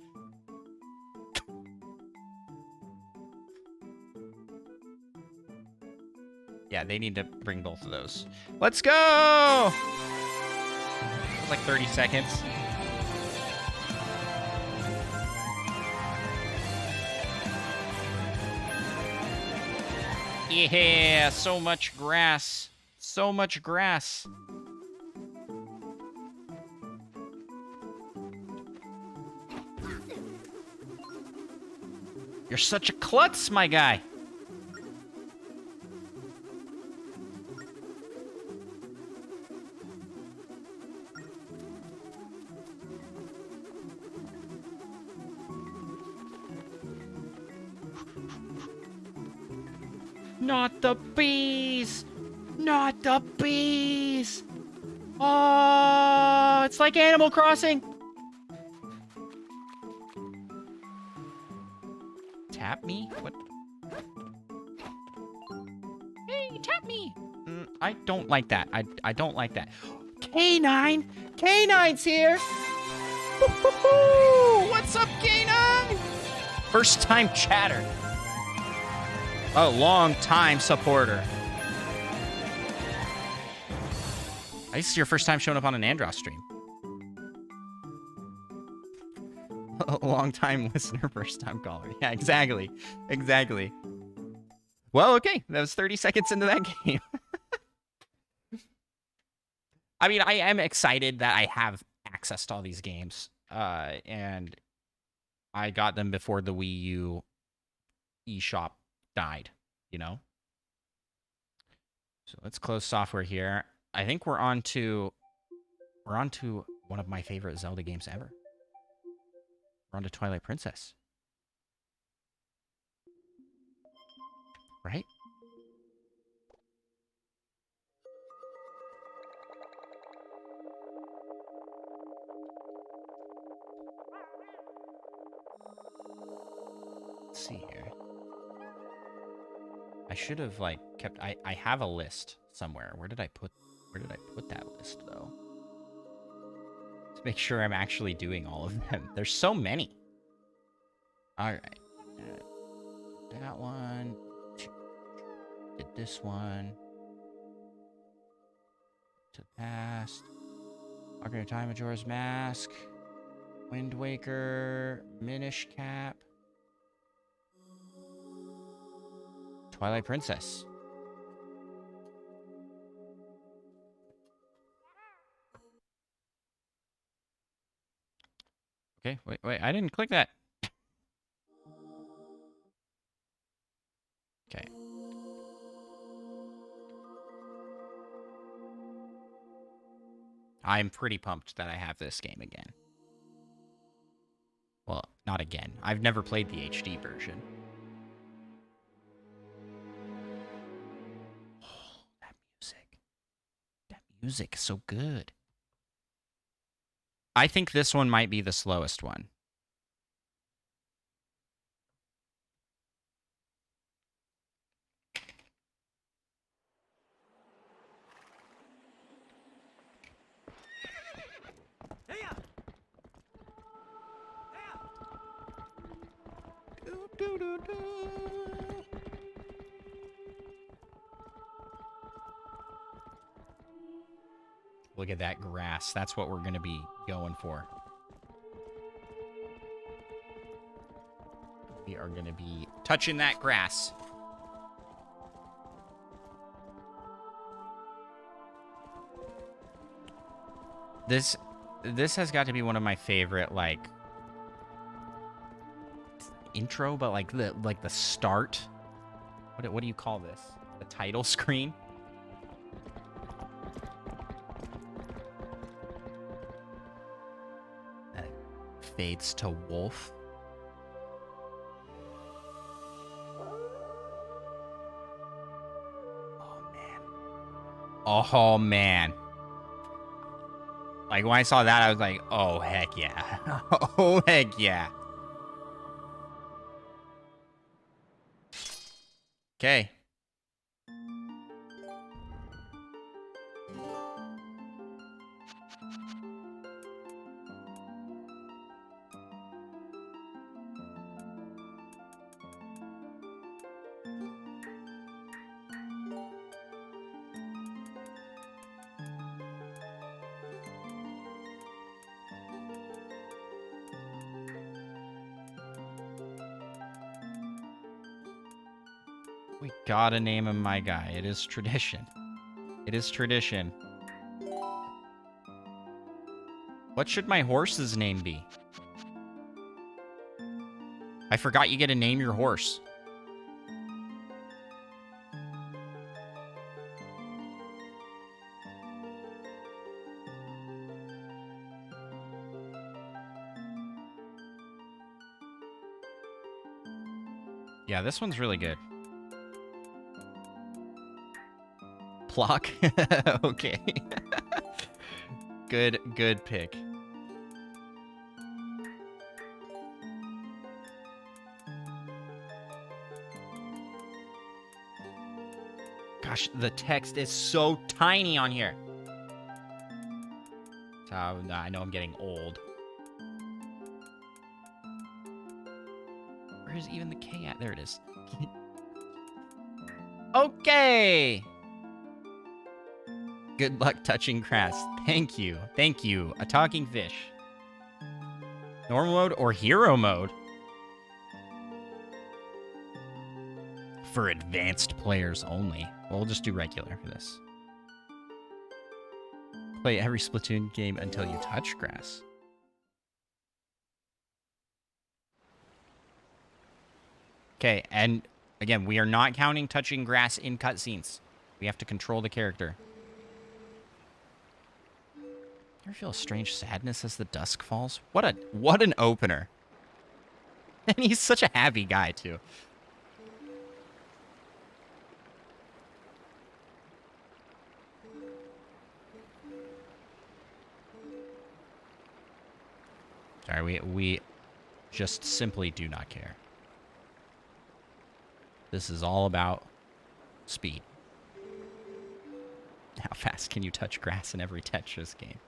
Yeah, they need to bring both of those. Let's go! It's like 30 seconds. Yeah, so much grass. So much grass. You're such a klutz, my guy. Not the bees! Not the bees! Oh, it's like Animal Crossing! Tap me? What? Hey, tap me! I don't like that. I don't like that. K9! K9's here! Woo-hoo-hoo! What's up, K9? First time chatter. A long time supporter. This is your first time showing up on an Andros stream. A long time listener, first time caller. Yeah, exactly. Exactly. Well, okay. That was 30 seconds into that game. I mean, I am excited that I have access to all these games. And I got them before the Wii U eShop died, you know? So let's close software here. I think we're on to one of my favorite Zelda games ever. We're on to Twilight Princess. Right? Let's see here. I should have like kept I have a list somewhere. Where did I put that list though? To make sure I'm actually doing all of them. There's so many. All right. That one. Did this one. To the past. Ocarina of Time, Majora's Mask. Wind Waker. Minish Cap. Twilight Princess. Okay, wait, I didn't click that. Okay. I'm pretty pumped that I have this game again. Well, not again. I've never played the HD version. Oh, that music. That music is so good. I think this one might be the slowest one. Look at that grass. That's what we're going to be going for. We are going to be touching that grass. This has got to be one of my favorite, like, intro, but like the start. What do you call this? The title screen? Fades to wolf. Oh man. Oh man. Like when I saw that, I was like, oh heck yeah. Oh heck yeah. Okay. We gotta name him my guy. It is tradition. It is tradition. What should my horse's name be? I forgot you get to name your horse. Yeah, this one's really good. Plock? Okay. Good pick. Gosh, the text is so tiny on here. So I know I'm getting old. Where's even the K at? There it is. Okay. Good luck touching grass. Thank you. Thank you. A talking fish. Normal mode or hero mode? For advanced players only. We'll just do regular for this. Play every Splatoon game until you touch grass. Okay, and again, we are not counting touching grass in cutscenes. We have to control the character. Ever feel a strange sadness as the dusk falls? What an opener. And he's such a happy guy, too. Sorry, we just simply do not care. This is all about speed. How fast can you touch grass in every Tetris game?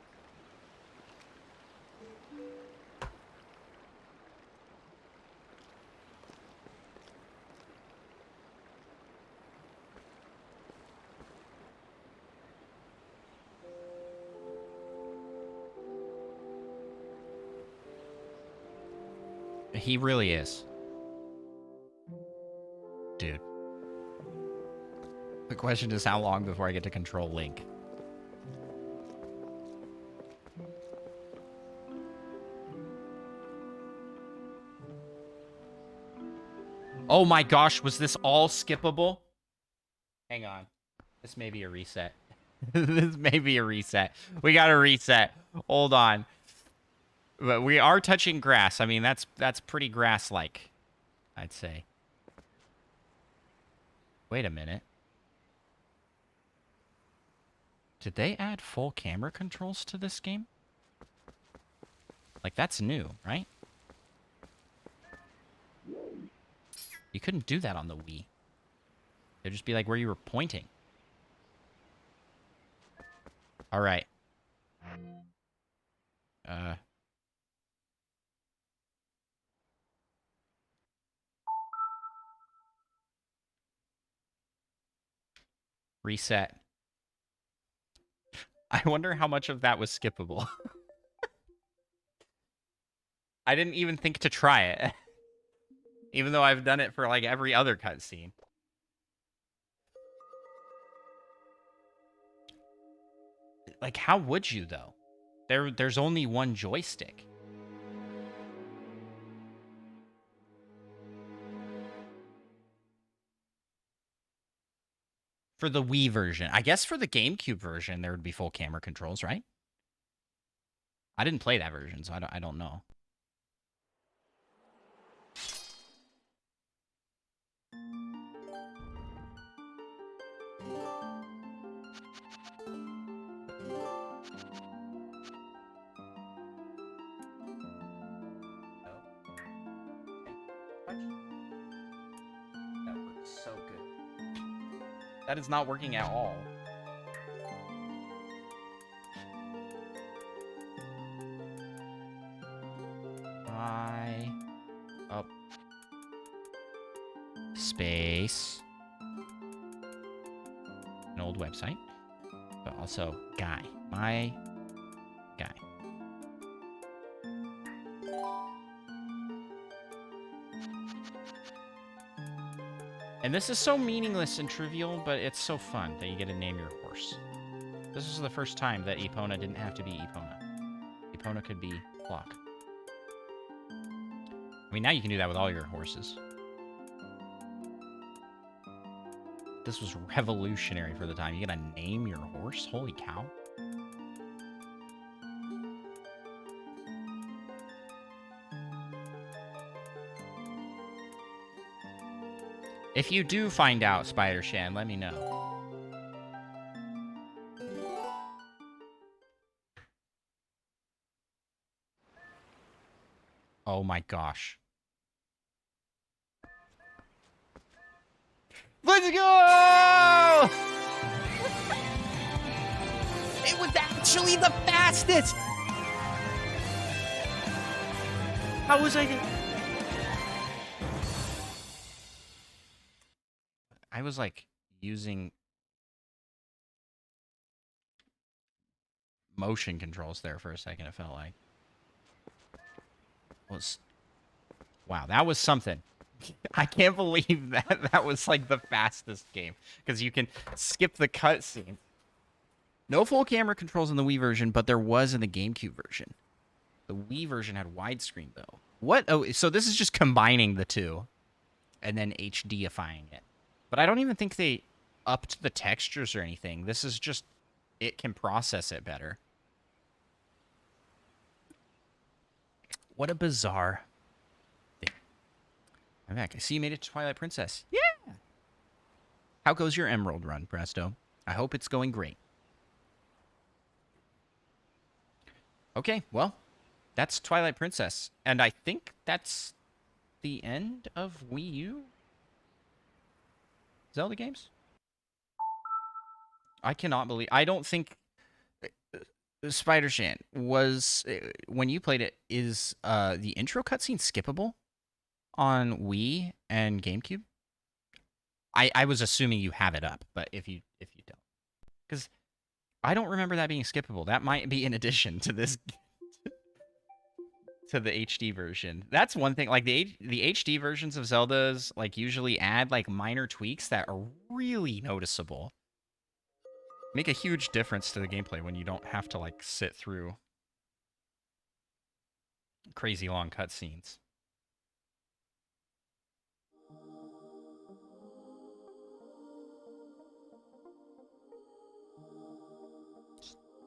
He really is. Dude. The question is how long before I get to control Link? Oh my gosh, was this all skippable? Hang on. This may be a reset. This may be a reset. We got to reset. Hold on. But we are touching grass. I mean, that's pretty grass-like, I'd say. Wait a minute. Did they add full camera controls to this game? Like, that's new, right? You couldn't do that on the Wii. It'd just be like where you were pointing. All right. Reset. I wonder how much of that was skippable. I didn't even think to try it. Even though I've done it for like every other cutscene. Like, how would you though? There's only one joystick. For the Wii version. I guess for the GameCube version, there would be full camera controls, right? I didn't play that version, so I don't know. That works so good. That is not working at all. Up. Space. An old website. But also, guy. My guy. And this is so meaningless and trivial, but it's so fun that you get to name your horse. This is the first time that Epona didn't have to be Epona. Epona could be Flock. I mean, now you can do that with all your horses. This was revolutionary for the time. You gotta name your horse? Holy cow. If you do find out, Spider Shan, let me know. Oh my gosh. Let's go! It was actually the fastest! How was I was like using motion controls there for a second, it felt like. Wow, that was something. I can't believe that was like the fastest game because you can skip the cutscene. No full camera controls in the Wii version, but there was in the GameCube version. The Wii version had widescreen, though. What? Oh, so this is just combining the two and then HDifying it. But I don't even think they upped the textures or anything. This is just, it can process it better. What a bizarre thing. I'm back. I see you made it to Twilight Princess. Yeah! How goes your Emerald run, Presto? I hope it's going great. Okay, well, that's Twilight Princess. And I think that's the end of Wii U Zelda games. I cannot believe... I don't think... Spider-Shan, was... when you played it, is the intro cutscene skippable on Wii and GameCube? I was assuming you have it up, but if you don't. Because I don't remember that being skippable. That might be in addition to this... to the HD version. That's one thing. Like the HD versions of Zeldas like usually add like minor tweaks that are really noticeable. Make a huge difference to the gameplay when you don't have to like sit through crazy long cutscenes.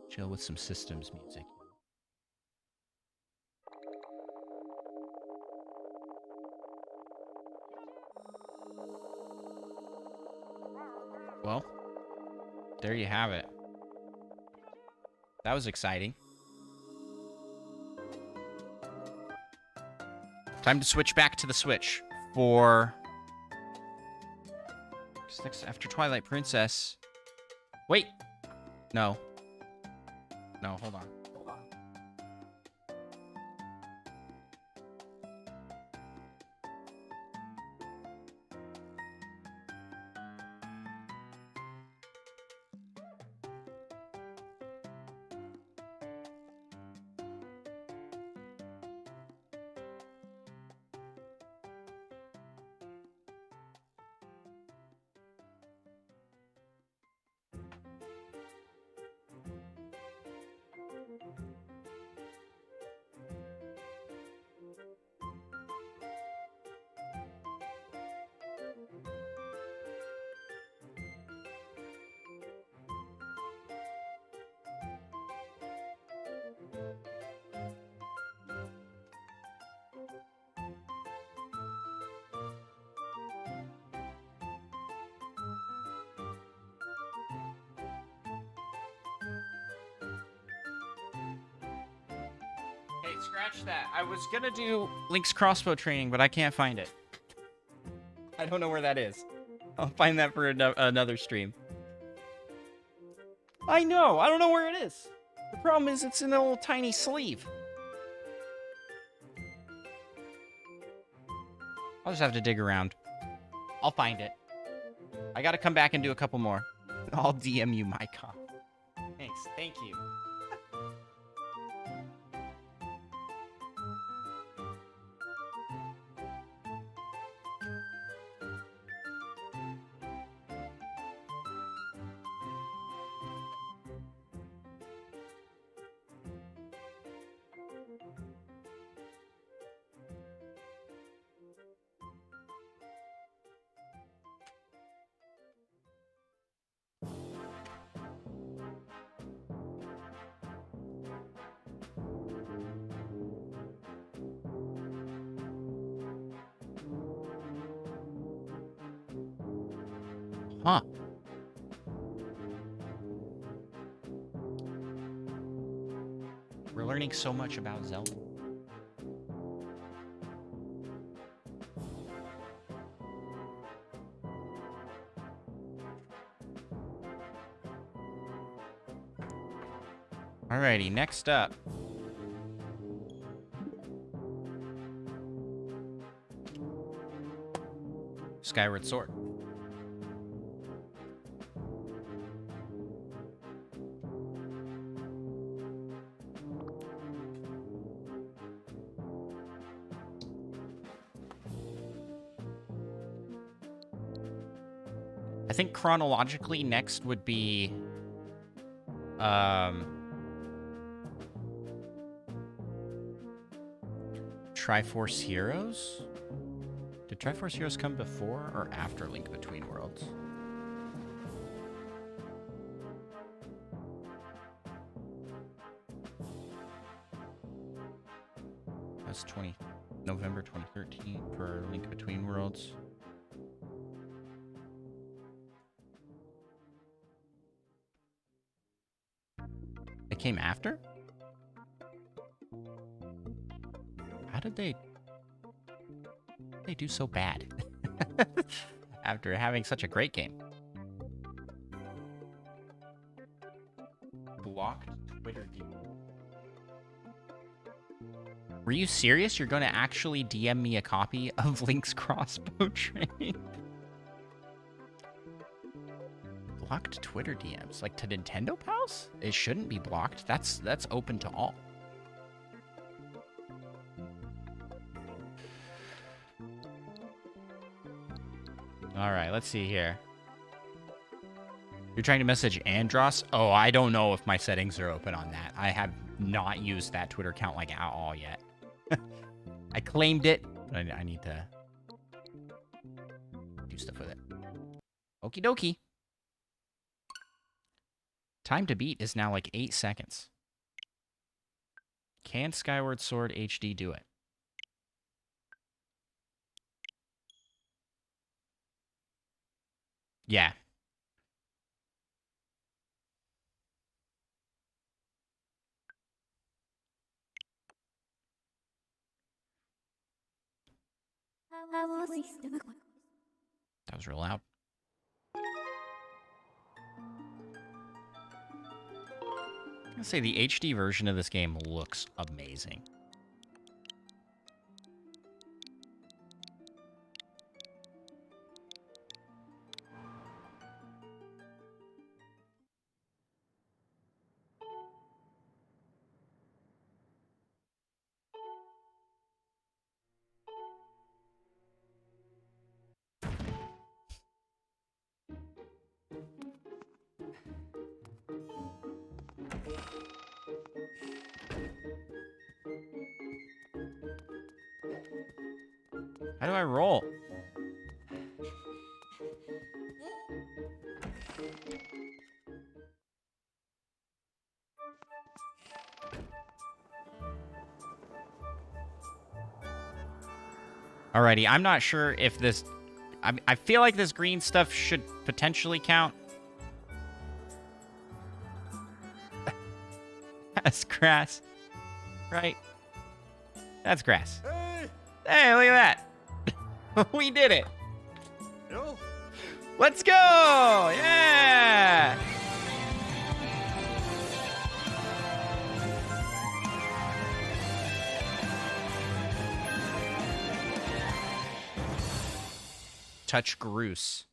Chill with some systems music. Well, there you have it. That was exciting. Time to switch back to the Switch for... next after Twilight Princess. Wait. No. No, hold on. Hey, scratch that. I was gonna do Link's crossbow training, but I can't find it. I don't know where that is. I'll find that for another stream. I know. I don't know where it is. The problem is it's in a little tiny sleeve. I'll just have to dig around. I'll find it. I gotta come back and do a couple more. I'll DM you my copy. Thanks. Thank you. Huh. We're learning so much about Zelda. Alrighty, next up. Skyward Sword. I think chronologically next would be Triforce Heroes? Did Triforce Heroes come before or after Link Between Worlds? That's November 2013 for Link Between Worlds. It came after? How did they do so bad after having such a great game? Blocked Twitter DM. Were you serious? You're going to actually DM me a copy of Link's Crossbow Train? Blocked Twitter DMs, like to Nintendo pals? It shouldn't be blocked. That's open to all. All right, let's see here. You're trying to message Andros? Oh, I don't know if my settings are open on that. I have not used that Twitter account like at all yet. I claimed it, but I need to do stuff with it. Okie dokie. Time to beat is now like 8 seconds. Can Skyward Sword HD do it? Yeah. That was real loud. I'm gonna say the HD version of this game looks amazing. How do I roll? Alrighty, I'm not sure if this... I feel like this green stuff should potentially count. That's grass. Right? That's grass. Hey, look at that. We did it. Let's go. Yeah. Touch Groose.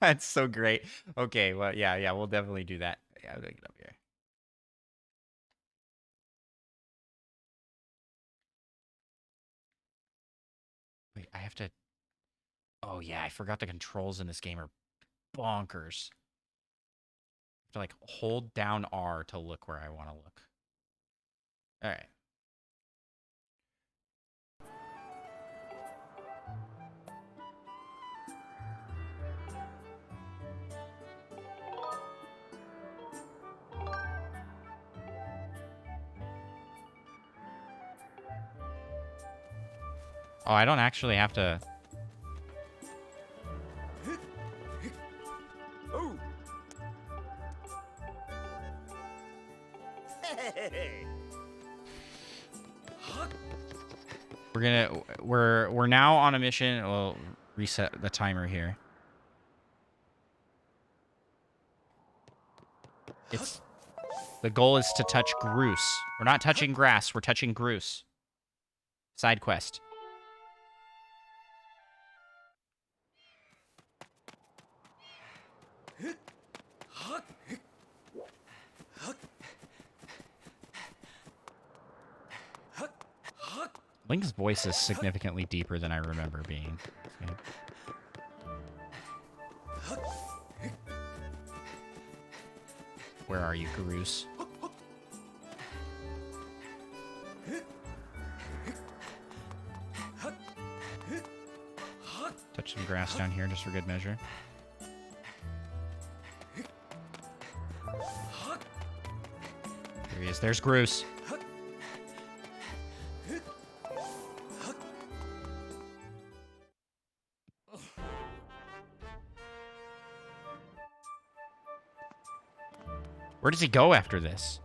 That's so great. Okay, well, yeah, we'll definitely do that. Yeah, I'll get up here. Wait, I have to... Oh, yeah, I forgot the controls in this game are bonkers. I have to, like, hold down R to look where I want to look. All right. Oh, I don't actually have to... We're now on a mission. We'll reset the timer here. The goal is to touch Groose. We're not touching grass, we're touching Groose. Side quest. Link's voice is significantly deeper than I remember being. Where are you, Garus? Touch some grass down here just for good measure. There he is. There's Garus. Where does he go after this?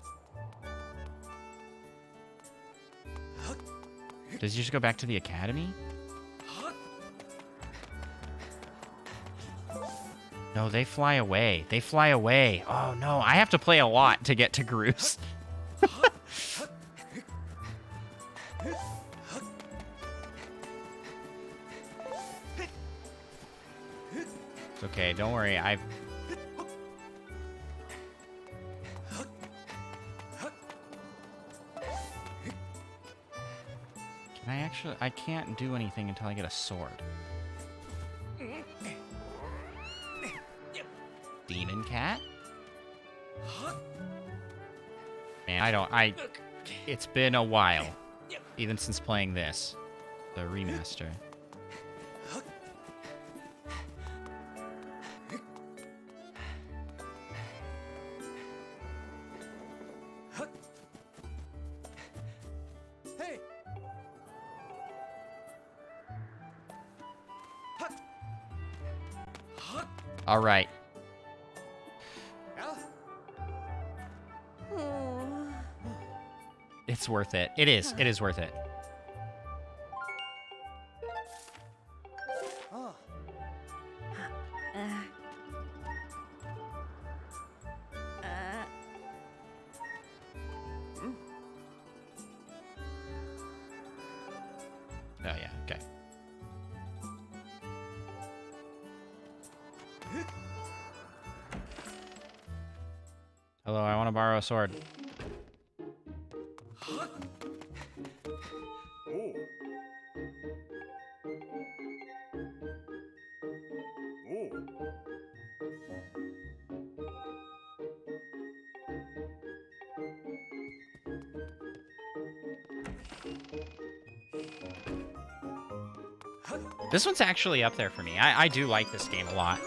Does he just go back to the academy? No, they fly away. They fly away. Oh, no. I have to play a lot to get to Garus. It's okay. Don't worry. I've... I can't do anything until I get a sword. Demon cat? Man, it's been a while. Even since playing this. The remaster. All right. It's worth it. It is. It is worth it. Oh, yeah. Okay. Hello, I want to borrow a sword. This one's actually up there for me. I do like this game a lot.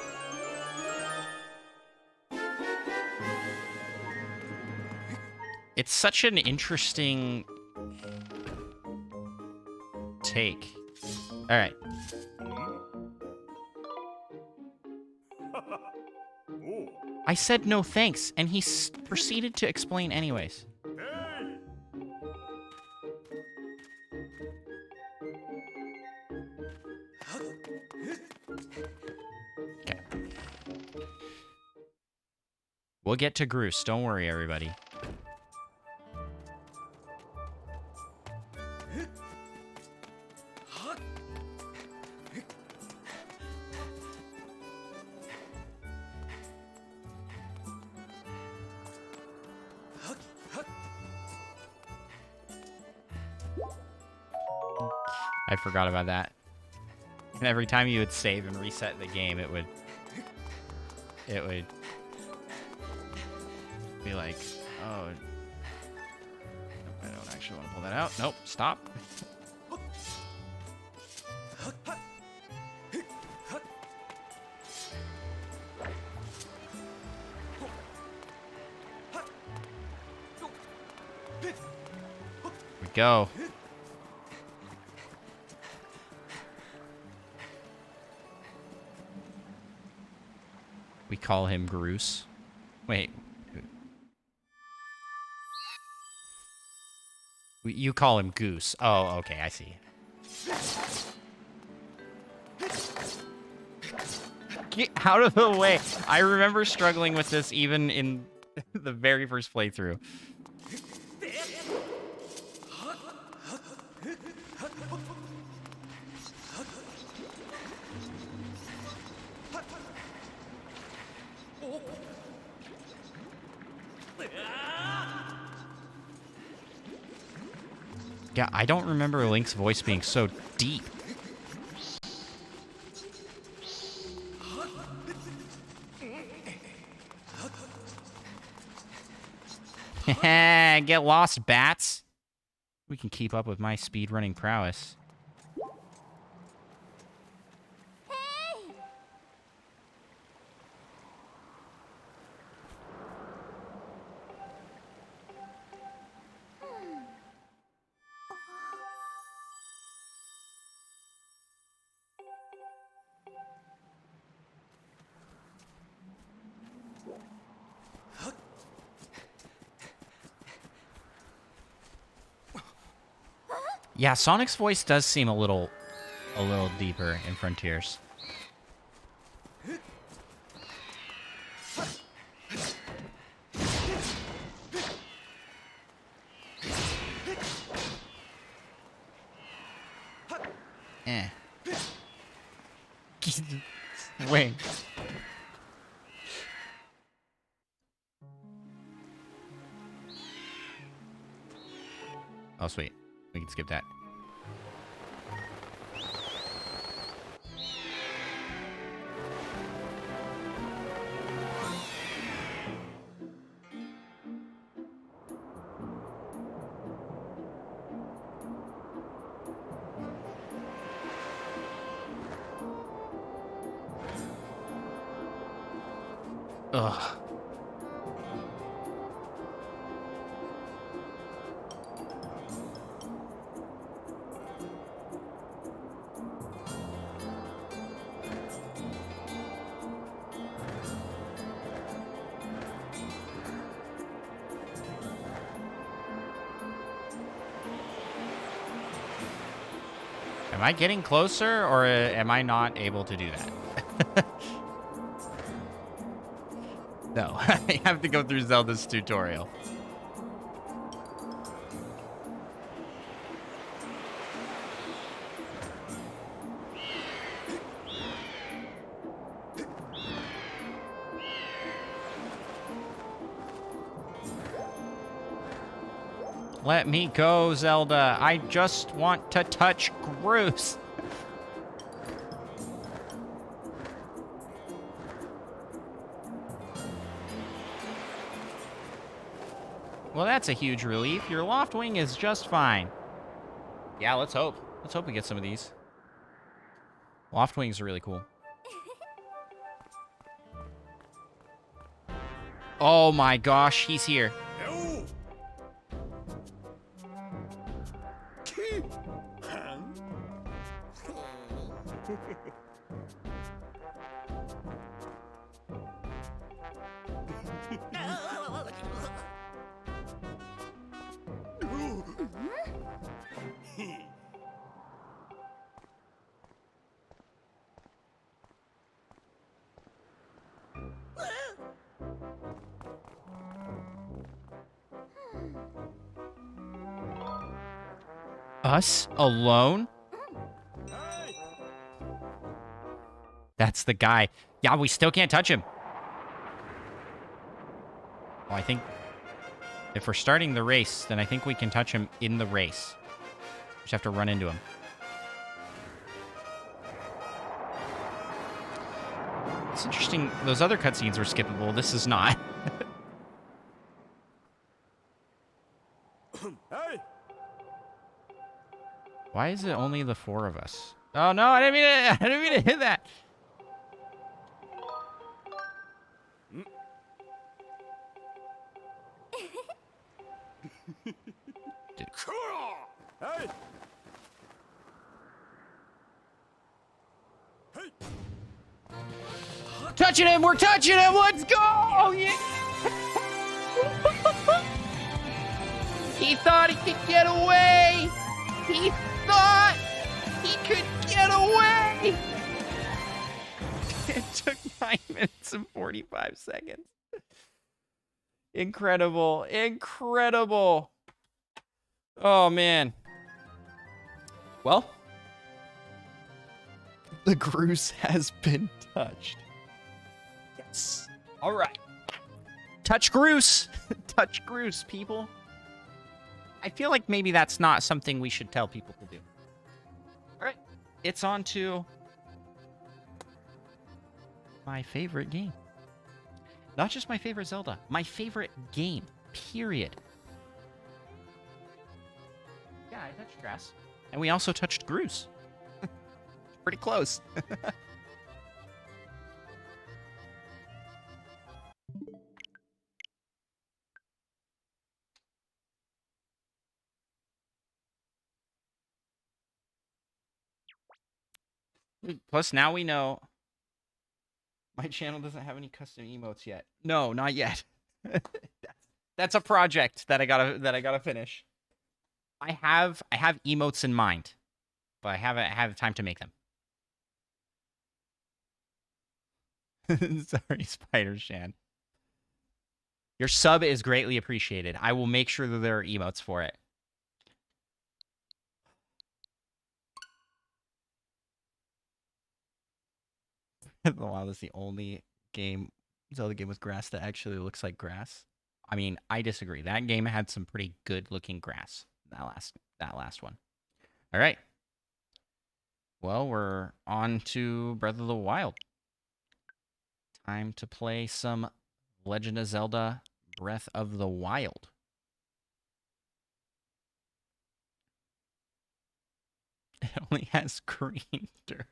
It's such an interesting take. All right. I said no thanks, and he proceeded to explain anyways. Okay. We'll get to Garus. Don't worry, everybody. I forgot about that. And every time you would save and reset the game, it would be like, oh, I don't actually want to pull that out. Nope, stop. Here we go. We call him Garus. Wait. You call him Goose. Oh, okay, I see. Get out of the way. I remember struggling with this even in the very first playthrough. Yeah, I don't remember Link's voice being so deep. get lost, bats. We can keep up with my speedrunning prowess. Yeah, Sonic's voice does seem a little deeper in Frontiers. Wait. Oh, sweet. We can skip that. Ugh. Am I getting closer, or am I not able to do that? No, I have to go through Zelda's tutorial. Let me go, Zelda. I just want to touch Groose. Well, that's a huge relief. Your loft wing is just fine. Yeah, let's hope. Let's hope we get some of these. Loft wings are really cool. Oh my gosh, he's here. Us alone? That's the guy. Yeah, we still can't touch him. Well, I think if we're starting the race, then I think we can touch him in the race. Just have to run into him. It's interesting. Those other cutscenes were skippable. This is not. Hey! Why is it only the 4 of us? Oh no, I didn't mean to hit that. Hey! Hey! Touching him! We're touching him! Let's go! Oh, yeah! He thought he could get away! He thought he could get away! It took 9 minutes and 45 seconds. Incredible. Incredible. Oh, man. Well, the Groose has been touched. Yes. All right. Touch Groose. Touch Groose, people. I feel like maybe that's not something we should tell people to do. All right. It's on to my favorite game. Not just my favorite Zelda. My favorite game. Period. touched grass. And we also touched Gru's. Pretty close. Plus, now we know my channel doesn't have any custom emotes yet. No, not yet. That's a project that I gotta finish. I have emotes in mind, but I haven't had time to make them. Sorry, Spider Shan. Your sub is greatly appreciated. I will make sure that there are emotes for it. Wow, that's the only Zelda game with grass that actually looks like grass. I mean, I disagree. That game had some pretty good looking grass. That last one. All right. Well, we're on to Breath of the Wild. Time to play some Legend of Zelda Breath of the Wild. It only has green dirt.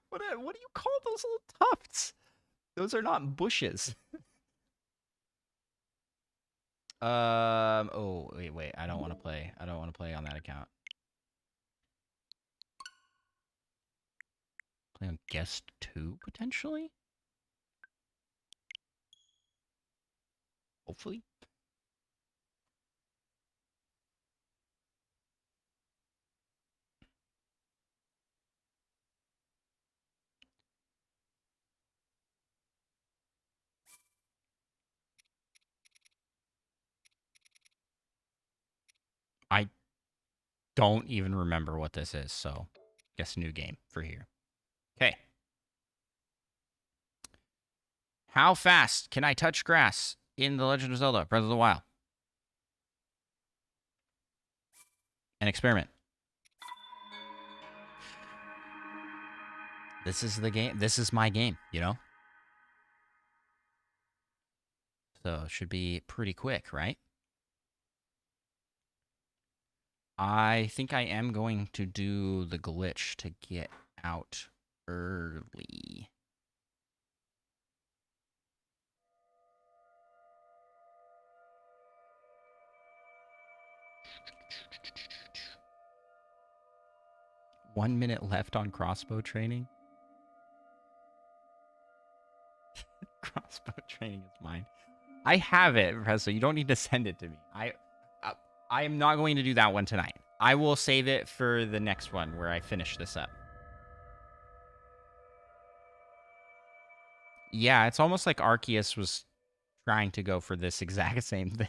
What do you call those little tufts? Those are not bushes. Oh, wait. I don't want to play. I don't want to play on that account. Play on guest 2, potentially? Hopefully. I don't even remember what this is, so guess new game for here. Okay. How fast can I touch grass in The Legend of Zelda Breath of the Wild? An experiment. This is the game. This is my game, you know? So it should be pretty quick, right? I think I am going to do the glitch to get out early. One minute left on crossbow training. Crossbow training is mine. I have it, so you don't need to send it to me. I am not going to do that one tonight. I will save it for the next one where I finish this up. Yeah, it's almost like Arceus was trying to go for this exact same thing.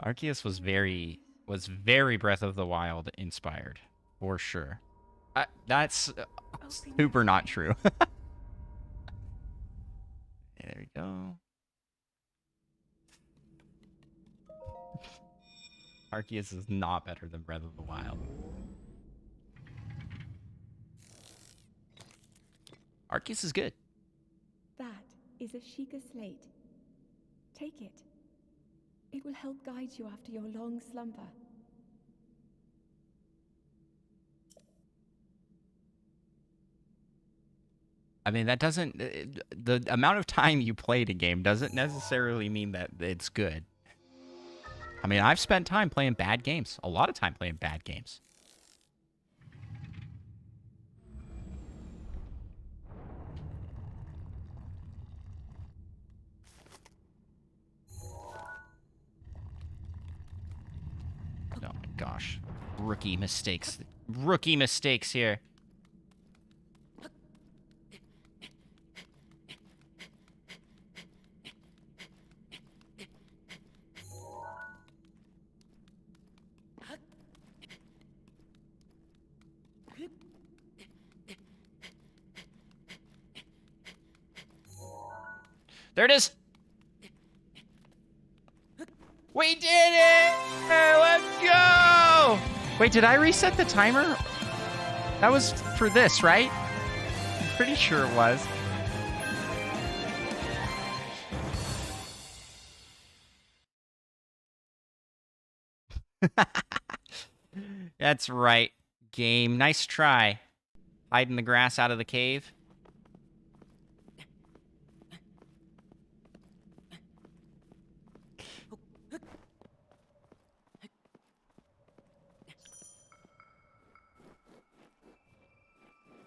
Arceus was very Breath of the Wild inspired, for sure. That's super not true. There we go. Arceus is not better than Breath of the Wild. Arceus is good. That is a Sheikah slate. Take it. It will help guide you after your long slumber. I mean, that doesn't... The amount of time you played a game doesn't necessarily mean that it's good. I mean, I've spent time playing bad games. A lot of time playing bad games. Oh my gosh. Rookie mistakes. Rookie mistakes here. There it is. We did it! Let's go! Wait, did I reset the timer? That was for this, right? I'm pretty sure it was. That's right. Game. Nice try. Hiding the grass out of the cave.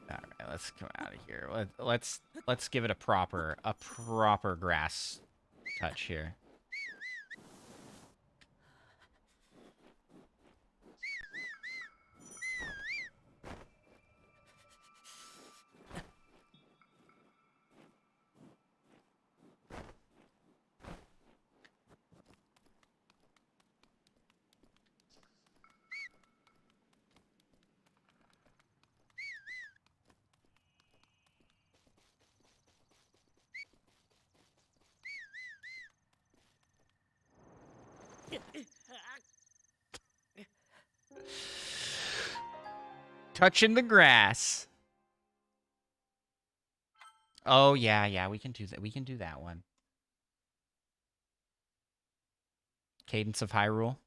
All right, let's come out of here. Let's give it a proper grass touch here. Touching the grass. Oh yeah, we can do that. We can do that one. Cadence of Hyrule.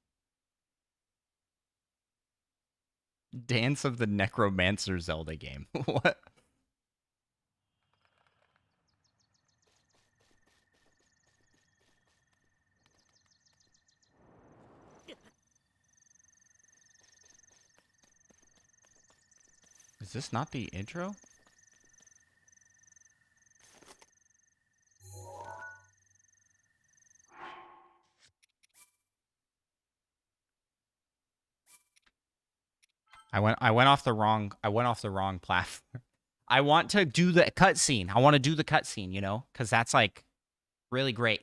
Dance of the Necromancer Zelda game. What? Is this not the intro? I went off the wrong platform. I want to do the cutscene. I want to do the cutscene, you know, because that's like really great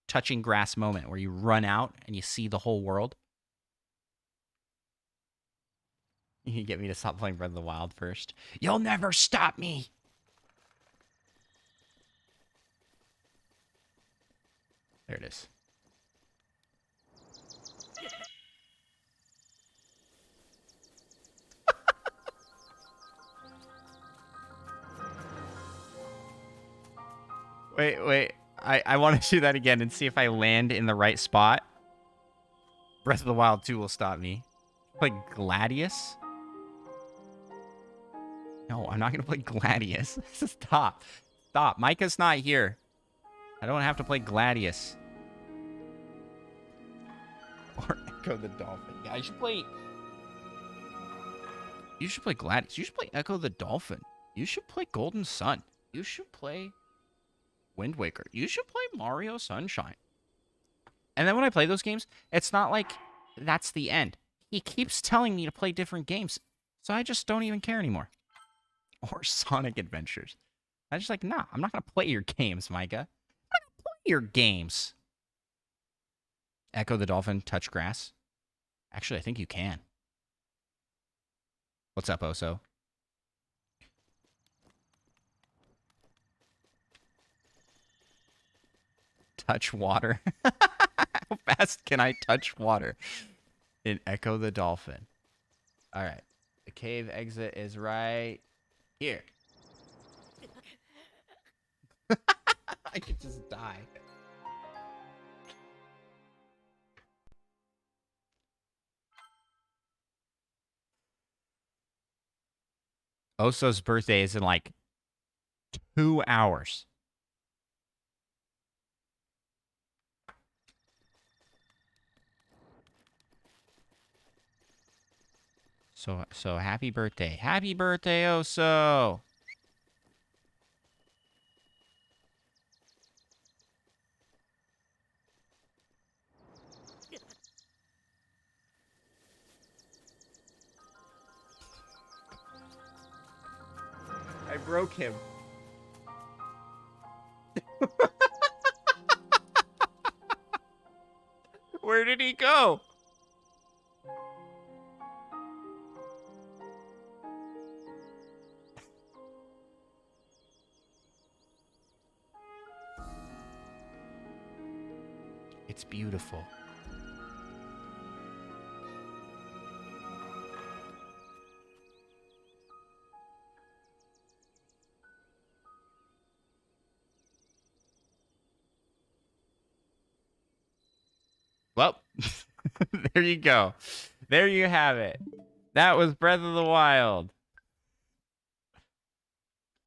touching grass moment where you run out and you see the whole world. You can get me to stop playing Breath of the Wild first. You'll never stop me. There it is. Wait. I want to do that again and see if I land in the right spot. Breath of the Wild 2 will stop me. Play Gladius? No, I'm not going to play Gladius. Stop. Stop. Micah's not here. I don't have to play Gladius. Or Echo the Dolphin. Yeah, I should play... You should play Gladius. You should play Echo the Dolphin. You should play Golden Sun. You should play Wind Waker. You should play Mario Sunshine. And then when I play those games, it's not like that's the end. He keeps telling me to play different games, so I just don't even care anymore. Or Sonic Adventures. I'm just like, nah, I'm not going to play your games, Micah. I'm not going to play your games. Echo the Dolphin, touch grass. Actually, I think you can. What's up, Oso? Touch water. How fast can I touch water in Echo the Dolphin? All right. The cave exit is right here. I could just die. Oso's birthday is in like 2 hours. So happy birthday. Happy birthday, Oso. I broke him. Where did he go? It's beautiful. Well, There you go. There you have it. That was Breath of the Wild.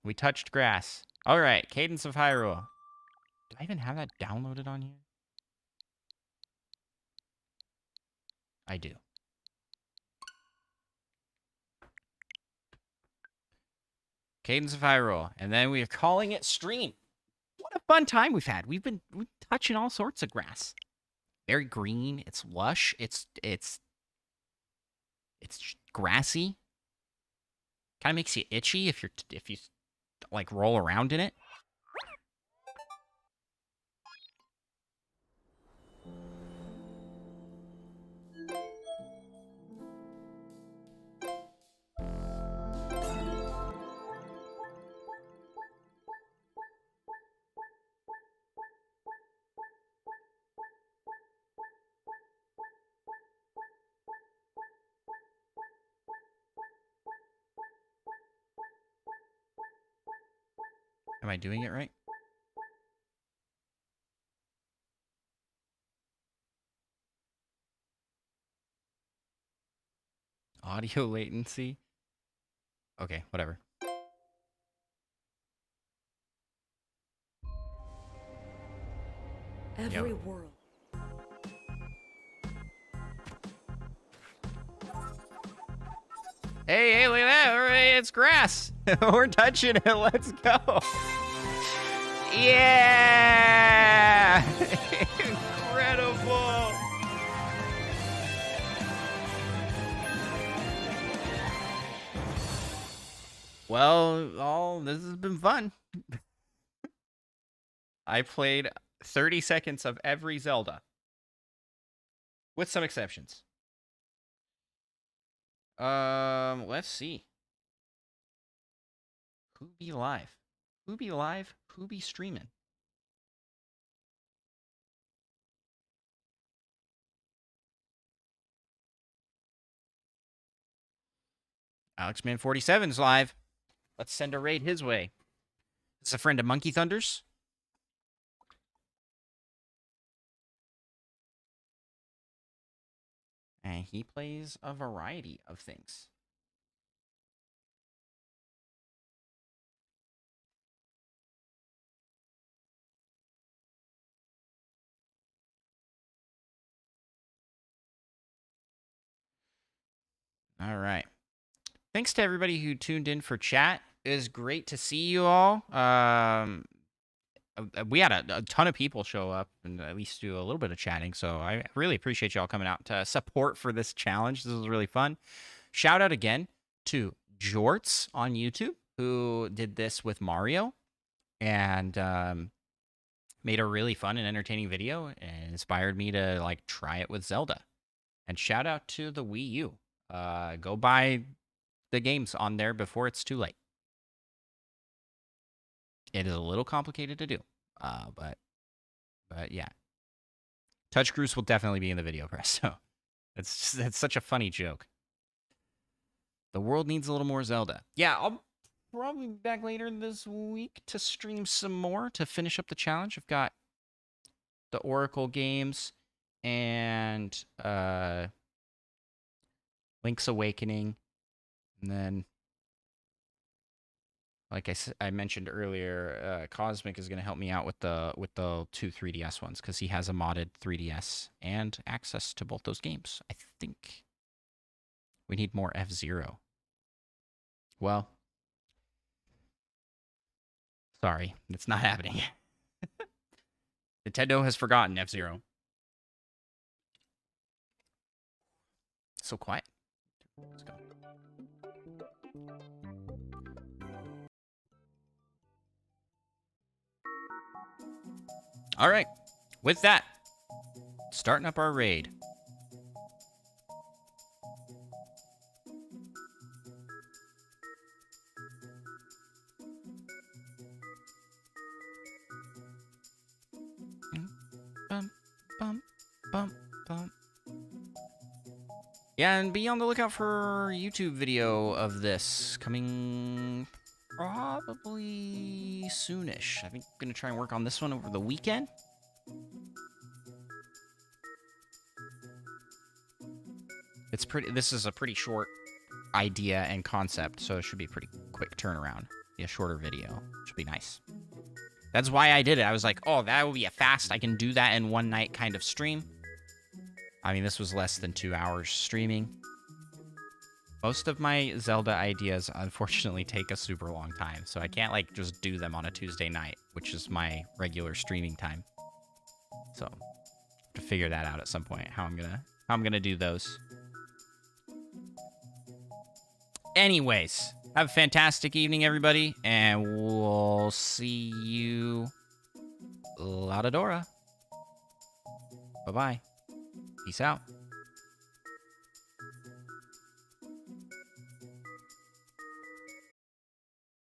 We touched grass. All right, Cadence of Hyrule. Do I even have that downloaded on here? I do. Cadence of Hyrule. And then we are calling it stream. What a fun time we've had. We've been touching all sorts of grass. Very green. It's lush. It's grassy. Kind of makes you itchy if you like roll around in it. Am I doing it right? Audio latency. Okay, whatever. Every world. Hey, look at that. It's grass. We're touching it. Let's go. Yeah. Incredible. Well, this has been fun. I played 30 seconds of every Zelda. With some exceptions. Let's see. Who be live? Who be live? Who be streaming? AlexMan47 is live. Let's send a raid his way. This is a friend of Monkey Thunders. And he plays a variety of things. All right. Thanks to everybody who tuned in for chat. It was great to see you all. We had a ton of people show up and at least do a little bit of chatting. So I really appreciate y'all coming out to support for this challenge. This was really fun. Shout out again to Jorts on YouTube, who did this with Mario and made a really fun and entertaining video and inspired me to like try it with Zelda. And shout out to the Wii U. Go buy the games on there before it's too late. It is a little complicated to do, but yeah. Touch Cruise will definitely be in the video press. So that's such a funny joke. The world needs a little more Zelda. Yeah, I'll probably be back later this week to stream some more to finish up the challenge. I've got the Oracle games and Link's Awakening, and then, like I mentioned earlier, Cosmic is going to help me out with the two 3DS ones because he has a modded 3DS and access to both those games. I think we need more F-Zero. Well, sorry, it's not happening. Nintendo has forgotten F-Zero. So quiet. Let's go. All right. With that, starting up our raid. Bum, bum, bum, bum. Yeah, and be on the lookout for a YouTube video of this coming probably soonish. I think I'm going to try and work on this one over the weekend. This is a pretty short idea and concept, so it should be a pretty quick turnaround. Be a shorter video. Should be nice. That's why I did it. I was like, oh, that will be a fast. I can do that in one night kind of stream. I mean, this was less than 2 hours streaming. Most of my Zelda ideas, unfortunately, take a super long time, so I can't, like, just do them on a Tuesday night, which is my regular streaming time. So, to figure that out at some point, how I'm gonna do those. Anyways, have a fantastic evening, everybody, and we'll see you Ladadora. Bye-bye. Peace out.